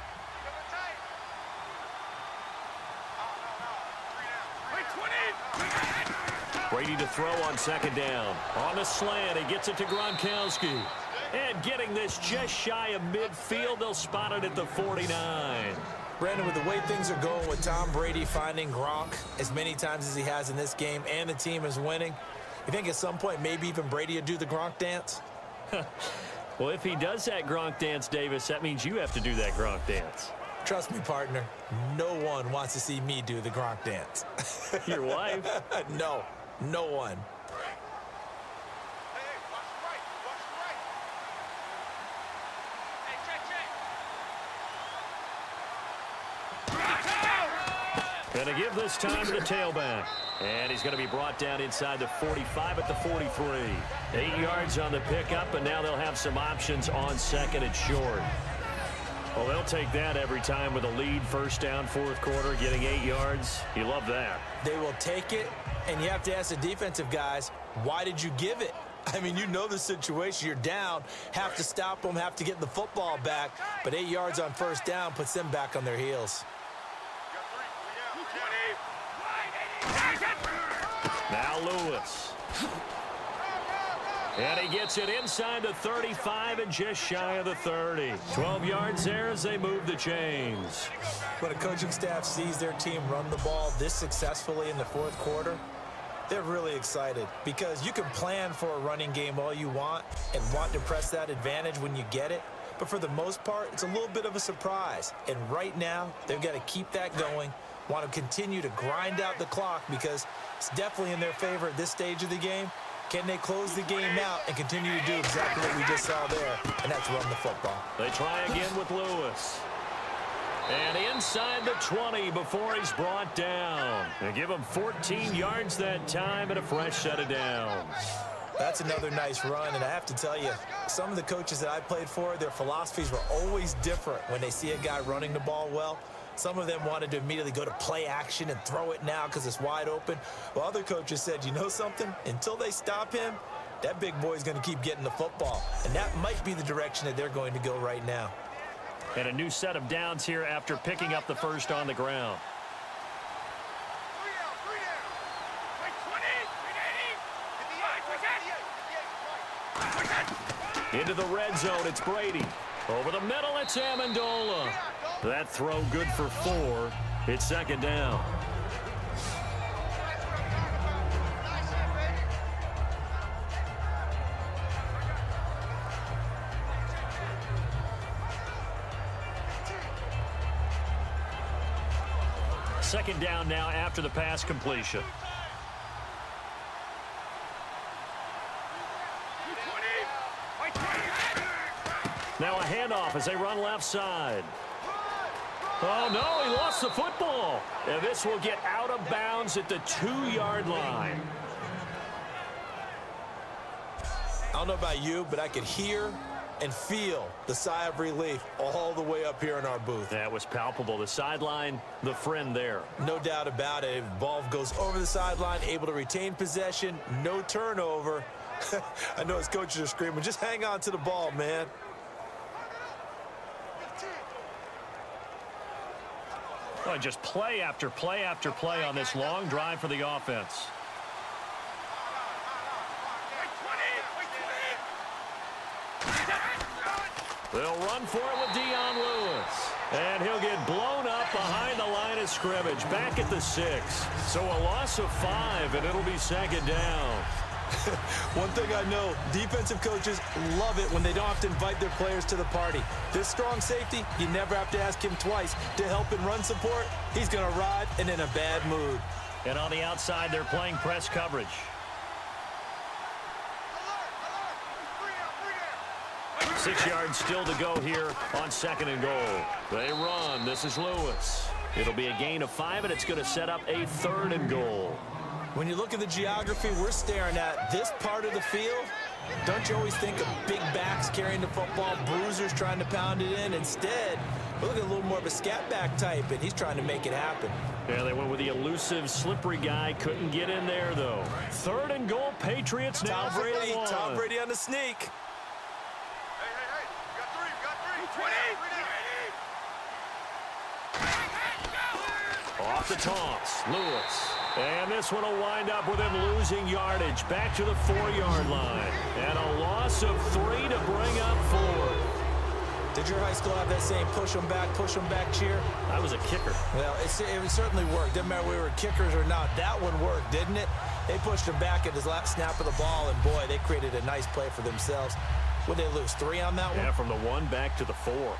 Brady to throw on 2nd down. On the slant, he gets it to Gronkowski. And getting this just shy of midfield, they'll spot it at the 49. Brandon, with the way things are going with Tom Brady finding Gronk as many times as he has in this game and the team is winning, you think at some point maybe even Brady will do the Gronk dance? Well, if he does that Gronk dance, Davis, that means you have to do that Gronk dance. Trust me, partner, no one wants to see me do the Gronk dance. Your wife? No, no one. Hey, watch the right. Watch the right. Hey, check. Going to give this time to the tailback. And he's going to be brought down inside the 45 at the 43. 8 yards on the pickup, and now they'll have some options on second and short. Well, they'll take that every time with a lead, first down, fourth quarter, getting 8 yards. You love that. They will take it, and you have to ask the defensive guys, why did you give it? I mean, you know the situation. You're down, have to stop them, have to get the football back, but 8 yards on first down puts them back on their heels. Now Lewis. And he gets it inside the 35 and just shy of the 30. 12 yards there as they move the chains. When a coaching staff sees their team run the ball this successfully in the fourth quarter, they're really excited because you can plan for a running game all you want and want to press that advantage when you get it. But for the most part, it's a little bit of a surprise. And right now, they've got to keep that going, want to continue to grind out the clock because it's definitely in their favor at this stage of the game. Can they close the game out and continue to do exactly what we just saw there, and that's run the football. They try again with Lewis. And inside the 20 before he's brought down. They give him 14 yards that time and a fresh set of downs. That's another nice run, and I have to tell you, some of the coaches that I played for, their philosophies were always different when they see a guy running the ball well. Some of them wanted to immediately go to play action and throw it now because it's wide open. While other coaches said, you know something? Until they stop him, that big boy's going to keep getting the football. And that might be the direction that they're going to go right now. And a new set of downs here after picking up the first on the ground. 3 down. Wait, 20. Into the red zone, it's Brady. Over the middle, it's Amendola. That throw good for 4. It's second down. Second down now after the pass completion. Now a handoff as they run left side. Oh, no, he lost the football. And this will get out of bounds at the 2-yard line. I don't know about you, but I could hear and feel the sigh of relief all the way up here in our booth. That was palpable. The sideline, the friend there. No doubt about it. Ball goes over the sideline, able to retain possession, no turnover. I know his coaches are screaming, just hang on to the ball, man. Oh, just play after play after play on this long drive for the offense. They'll run for it with Dion Lewis. And he'll get blown up behind the line of scrimmage, back at the 6. So a loss of 5, and it'll be second down. One thing I know, defensive coaches love it when they don't have to invite their players to the party. This strong safety, you never have to ask him twice to help in run support. He's going to arrive and in a bad mood. And on the outside, they're playing press coverage. 6 yards still to go here on second and goal. They run. This is Lewis. It'll be a gain of 5, and it's going to set up a 3rd and goal. When you look at the geography we're staring at, this part of the field, don't you always think of big backs carrying the football, bruisers trying to pound it in? Instead, we're looking at a little more of a scat back type, and he's trying to make it happen. Yeah, they went with the elusive, slippery guy. Couldn't get in there, though. 3rd and goal, Patriots now. Tom Brady on the sneak. Hey. We got 3. 20. Off the toss, Lewis. And this one will wind up with him losing yardage back to the 4-yard line. And a loss of 3 to bring up 4. Did your high school have that same push them back cheer? I was a kicker. Well, it certainly worked. Didn't matter if we were kickers or not. That one worked, didn't it? They pushed him back at his last snap of the ball, and boy, they created a nice play for themselves. Would they lose 3 on that one? Yeah, from the 1 back to the 4.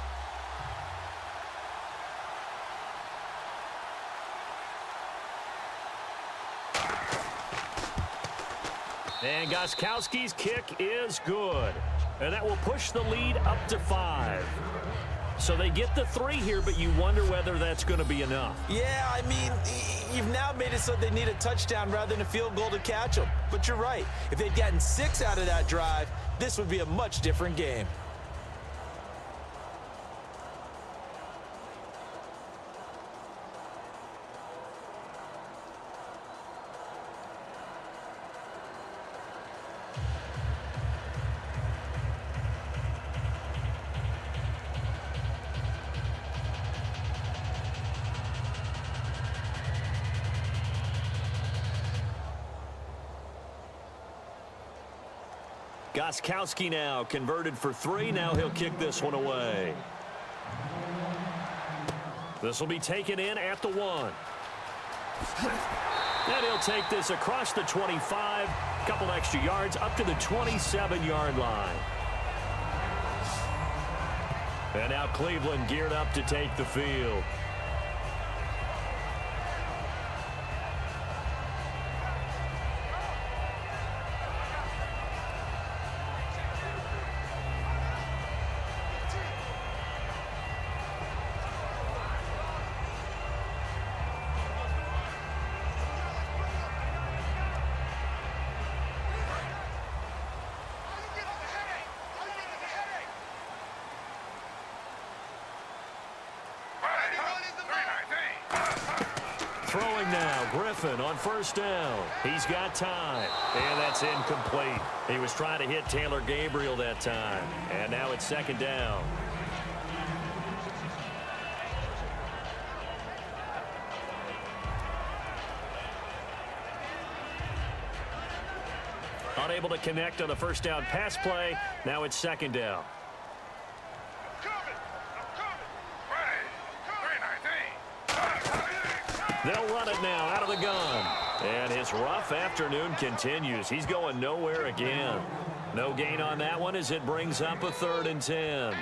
And Gostkowski's kick is good. And that will push the lead up to 5. So they get the 3 here, but you wonder whether that's going to be enough. Yeah, I mean, you've now made it so they need a touchdown rather than a field goal to catch them. But you're right. If they'd gotten 6 out of that drive, this would be a much different game. Gostkowski now converted for 3. Now he'll kick this one away. This will be taken in at the 1. And he'll take this across the 25. A couple extra yards up to the 27-yard line. And now Cleveland geared up to take the field. Throwing now, Griffin on first down. He's got time, and that's incomplete. He was trying to hit Taylor Gabriel that time, and now it's second down. Unable to connect on the first down pass play. Now it's second down. They'll run it now out of the gun. And his rough afternoon continues. He's going nowhere again. No gain on that one as it brings up a 3rd and 10.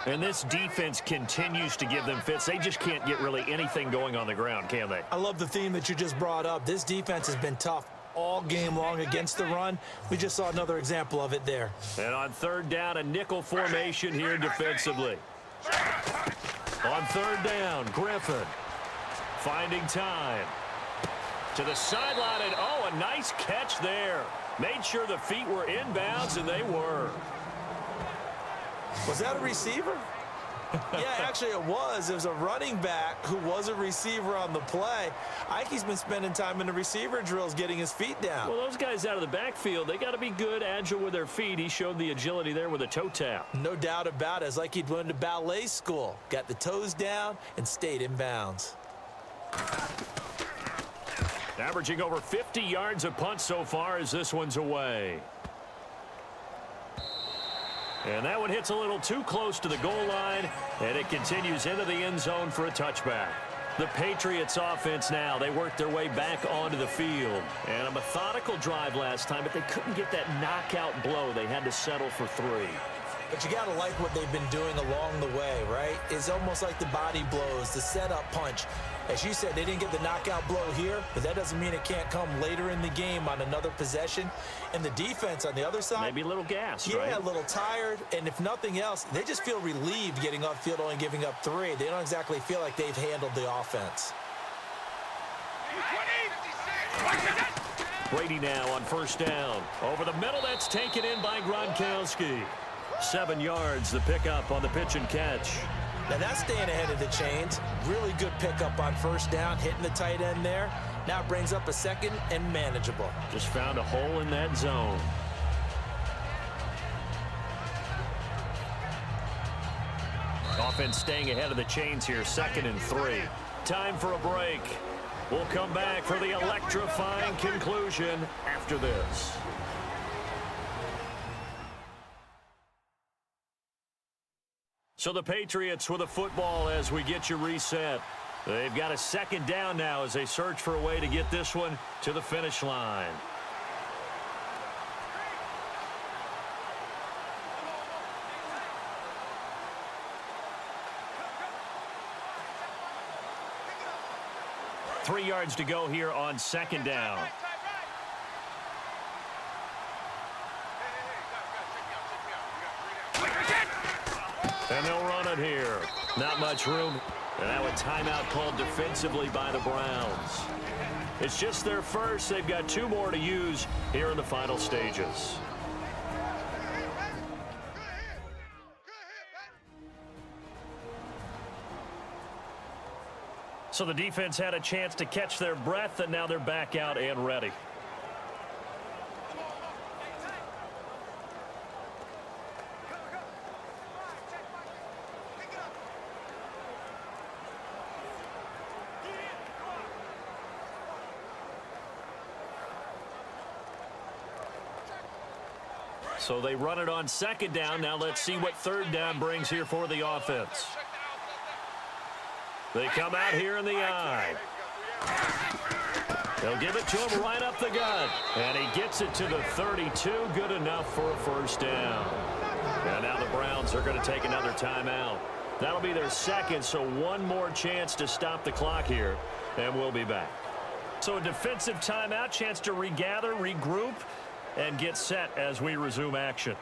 And this defense continues to give them fits. They just can't get really anything going on the ground, can they? I love the theme that you just brought up. This defense has been tough all game long against the run. We just saw another example of it there. And on 3rd down, a nickel formation here defensively. On 3rd down, Griffin finding time to the sideline, and oh, a nice catch there. Made sure the feet were inbounds, and they were. Was that a receiver? Yeah, actually it was. It was a running back who was a receiver on the play. Ike's been spending time in the receiver drills getting his feet down. Well, those guys out of the backfield, they got to be good, agile with their feet. He showed the agility there with a toe tap. No doubt about it. It's like he'd went to ballet school. Got the toes down and stayed in bounds. Averaging over 50 yards a punt so far as this one's away. And that one hits a little too close to the goal line, and it continues into the end zone for a touchback. The Patriots offense now, they worked their way back onto the field. And a methodical drive last time, but they couldn't get that knockout blow. They had to settle for 3. But you got to like what they've been doing along the way, right? It's almost like the body blows, the setup punch. As you said, they didn't get the knockout blow here, but that doesn't mean it can't come later in the game on another possession. And the defense on the other side, maybe a little gas, yeah, right? a little tired. And if nothing else, they just feel relieved getting off field, only giving up 3. They don't exactly feel like they've handled the offense. Brady now on first down. Over the middle, that's taken in by Gronkowski. 7 yards, the pickup on the pitch and catch. Now that's staying ahead of the chains. Really good pickup on first down, hitting the tight end there. Now it brings up a 2nd and manageable. Just found a hole in that zone. Offense staying ahead of the chains here, 2nd and 3. Time for a break. We'll come back for the electrifying conclusion after this. So the Patriots with a football as we get you reset. They've got a 2nd down now as they search for a way to get this one to the finish line. Three yards to go here on 2nd down. And they'll run it here. Not much room. And now a timeout called defensively by the Browns. It's just their first. They've got 2 more to use here in the final stages. So the defense had a chance to catch their breath, and now they're back out and ready. So they run it on second down. Now let's see what third down brings here for the offense. They come out here in the eye. They'll give it to him right up the gut. And he gets it to the 32. Good enough for a first down. And now the Browns are going to take another timeout. That'll be their second, so one more chance to stop the clock here. And we'll be back. So a defensive timeout, chance to regather, regroup, and get set as we resume action.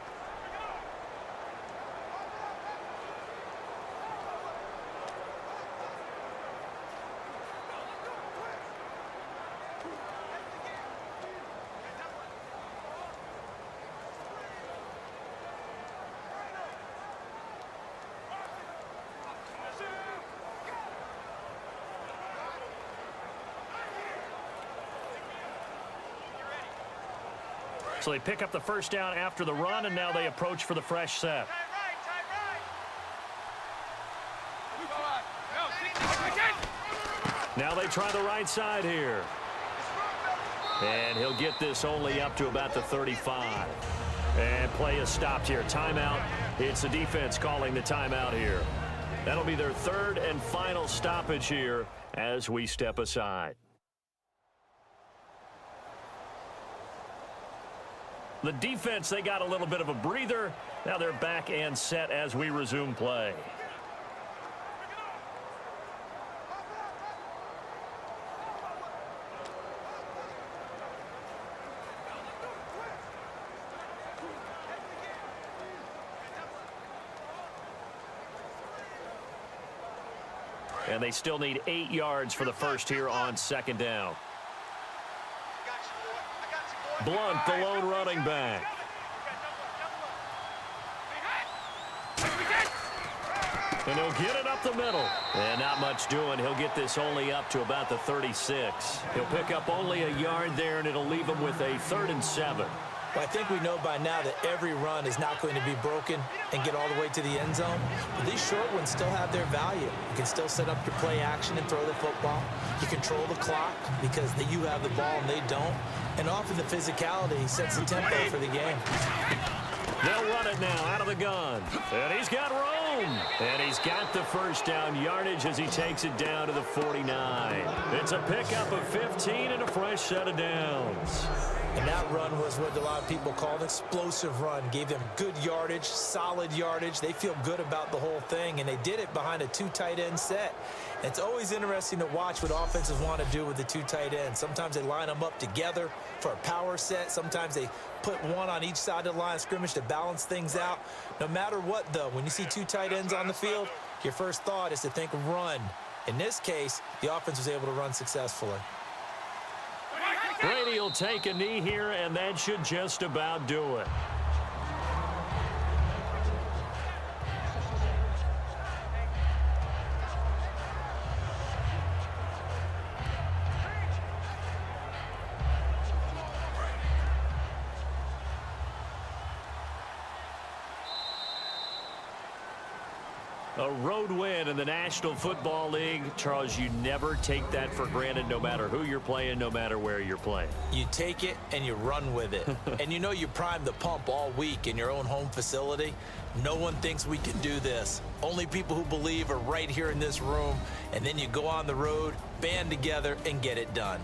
So they pick up the first down after the run, and now they approach for the fresh set. Now they try the right side here. And he'll get this only up to about the 35. And play is stopped here. Timeout. It's the defense calling the timeout here. That'll be their third and final stoppage here as we step aside. The defense, they got a little bit of a breather. Now they're back and set as we resume play. And they still need 8 yards for the first here on second down. Blunt, the lone running back. And he'll get it up the middle. And not much doing. He'll get this only up to about the 36. He'll pick up only a yard there, and it'll leave him with a 3rd and 7. Well, I think we know by now that every run is not going to be broken and get all the way to the end zone. But these short ones still have their value. You can still set up your play action and throw the football. You control the clock because you have the ball and they don't. And often the physicality sets the tempo for the game. They'll run it now out of the gun. And he's got room. And he's got the first down yardage as he takes it down to the 49. It's a pickup of 15 and a fresh set of downs. And that run was what a lot of people call an explosive run. Gave them good yardage, solid yardage. They feel good about the whole thing, and they did it behind a 2 tight end set. It's always interesting to watch what offenses want to do with the 2 tight ends. Sometimes they line them up together for a power set. Sometimes they put one on each side of the line of scrimmage to balance things out. No matter what, though, when you see 2 tight ends on the field, your first thought is to think run. In this case, the offense was able to run successfully. Brady will take a knee here, and that should just about do it. A road win in the National Football League. Charles, you never take that for granted no matter who you're playing, no matter where you're playing. You take it and you run with it. And you know you primed the pump all week in your own home facility. No one thinks we can do this. Only people who believe are right here in this room. And then you go on the road, band together, and get it done.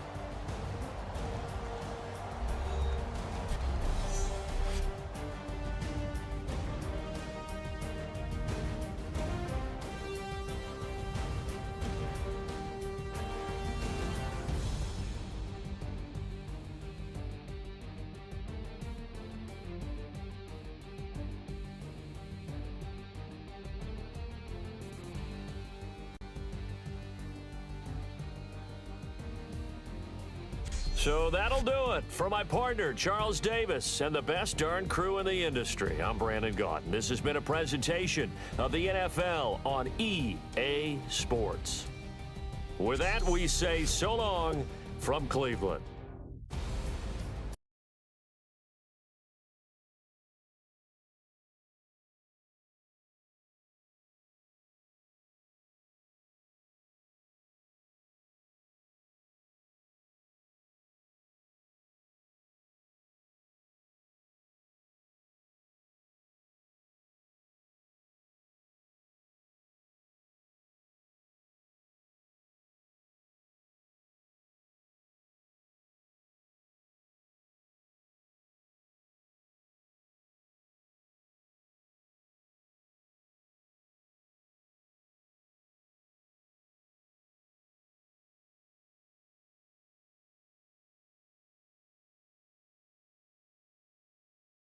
So that'll do it. For my partner, Charles Davis, and the best darn crew in the industry, I'm Brandon Gaudin. This has been a presentation of the NFL on EA Sports. With that, we say so long from Cleveland.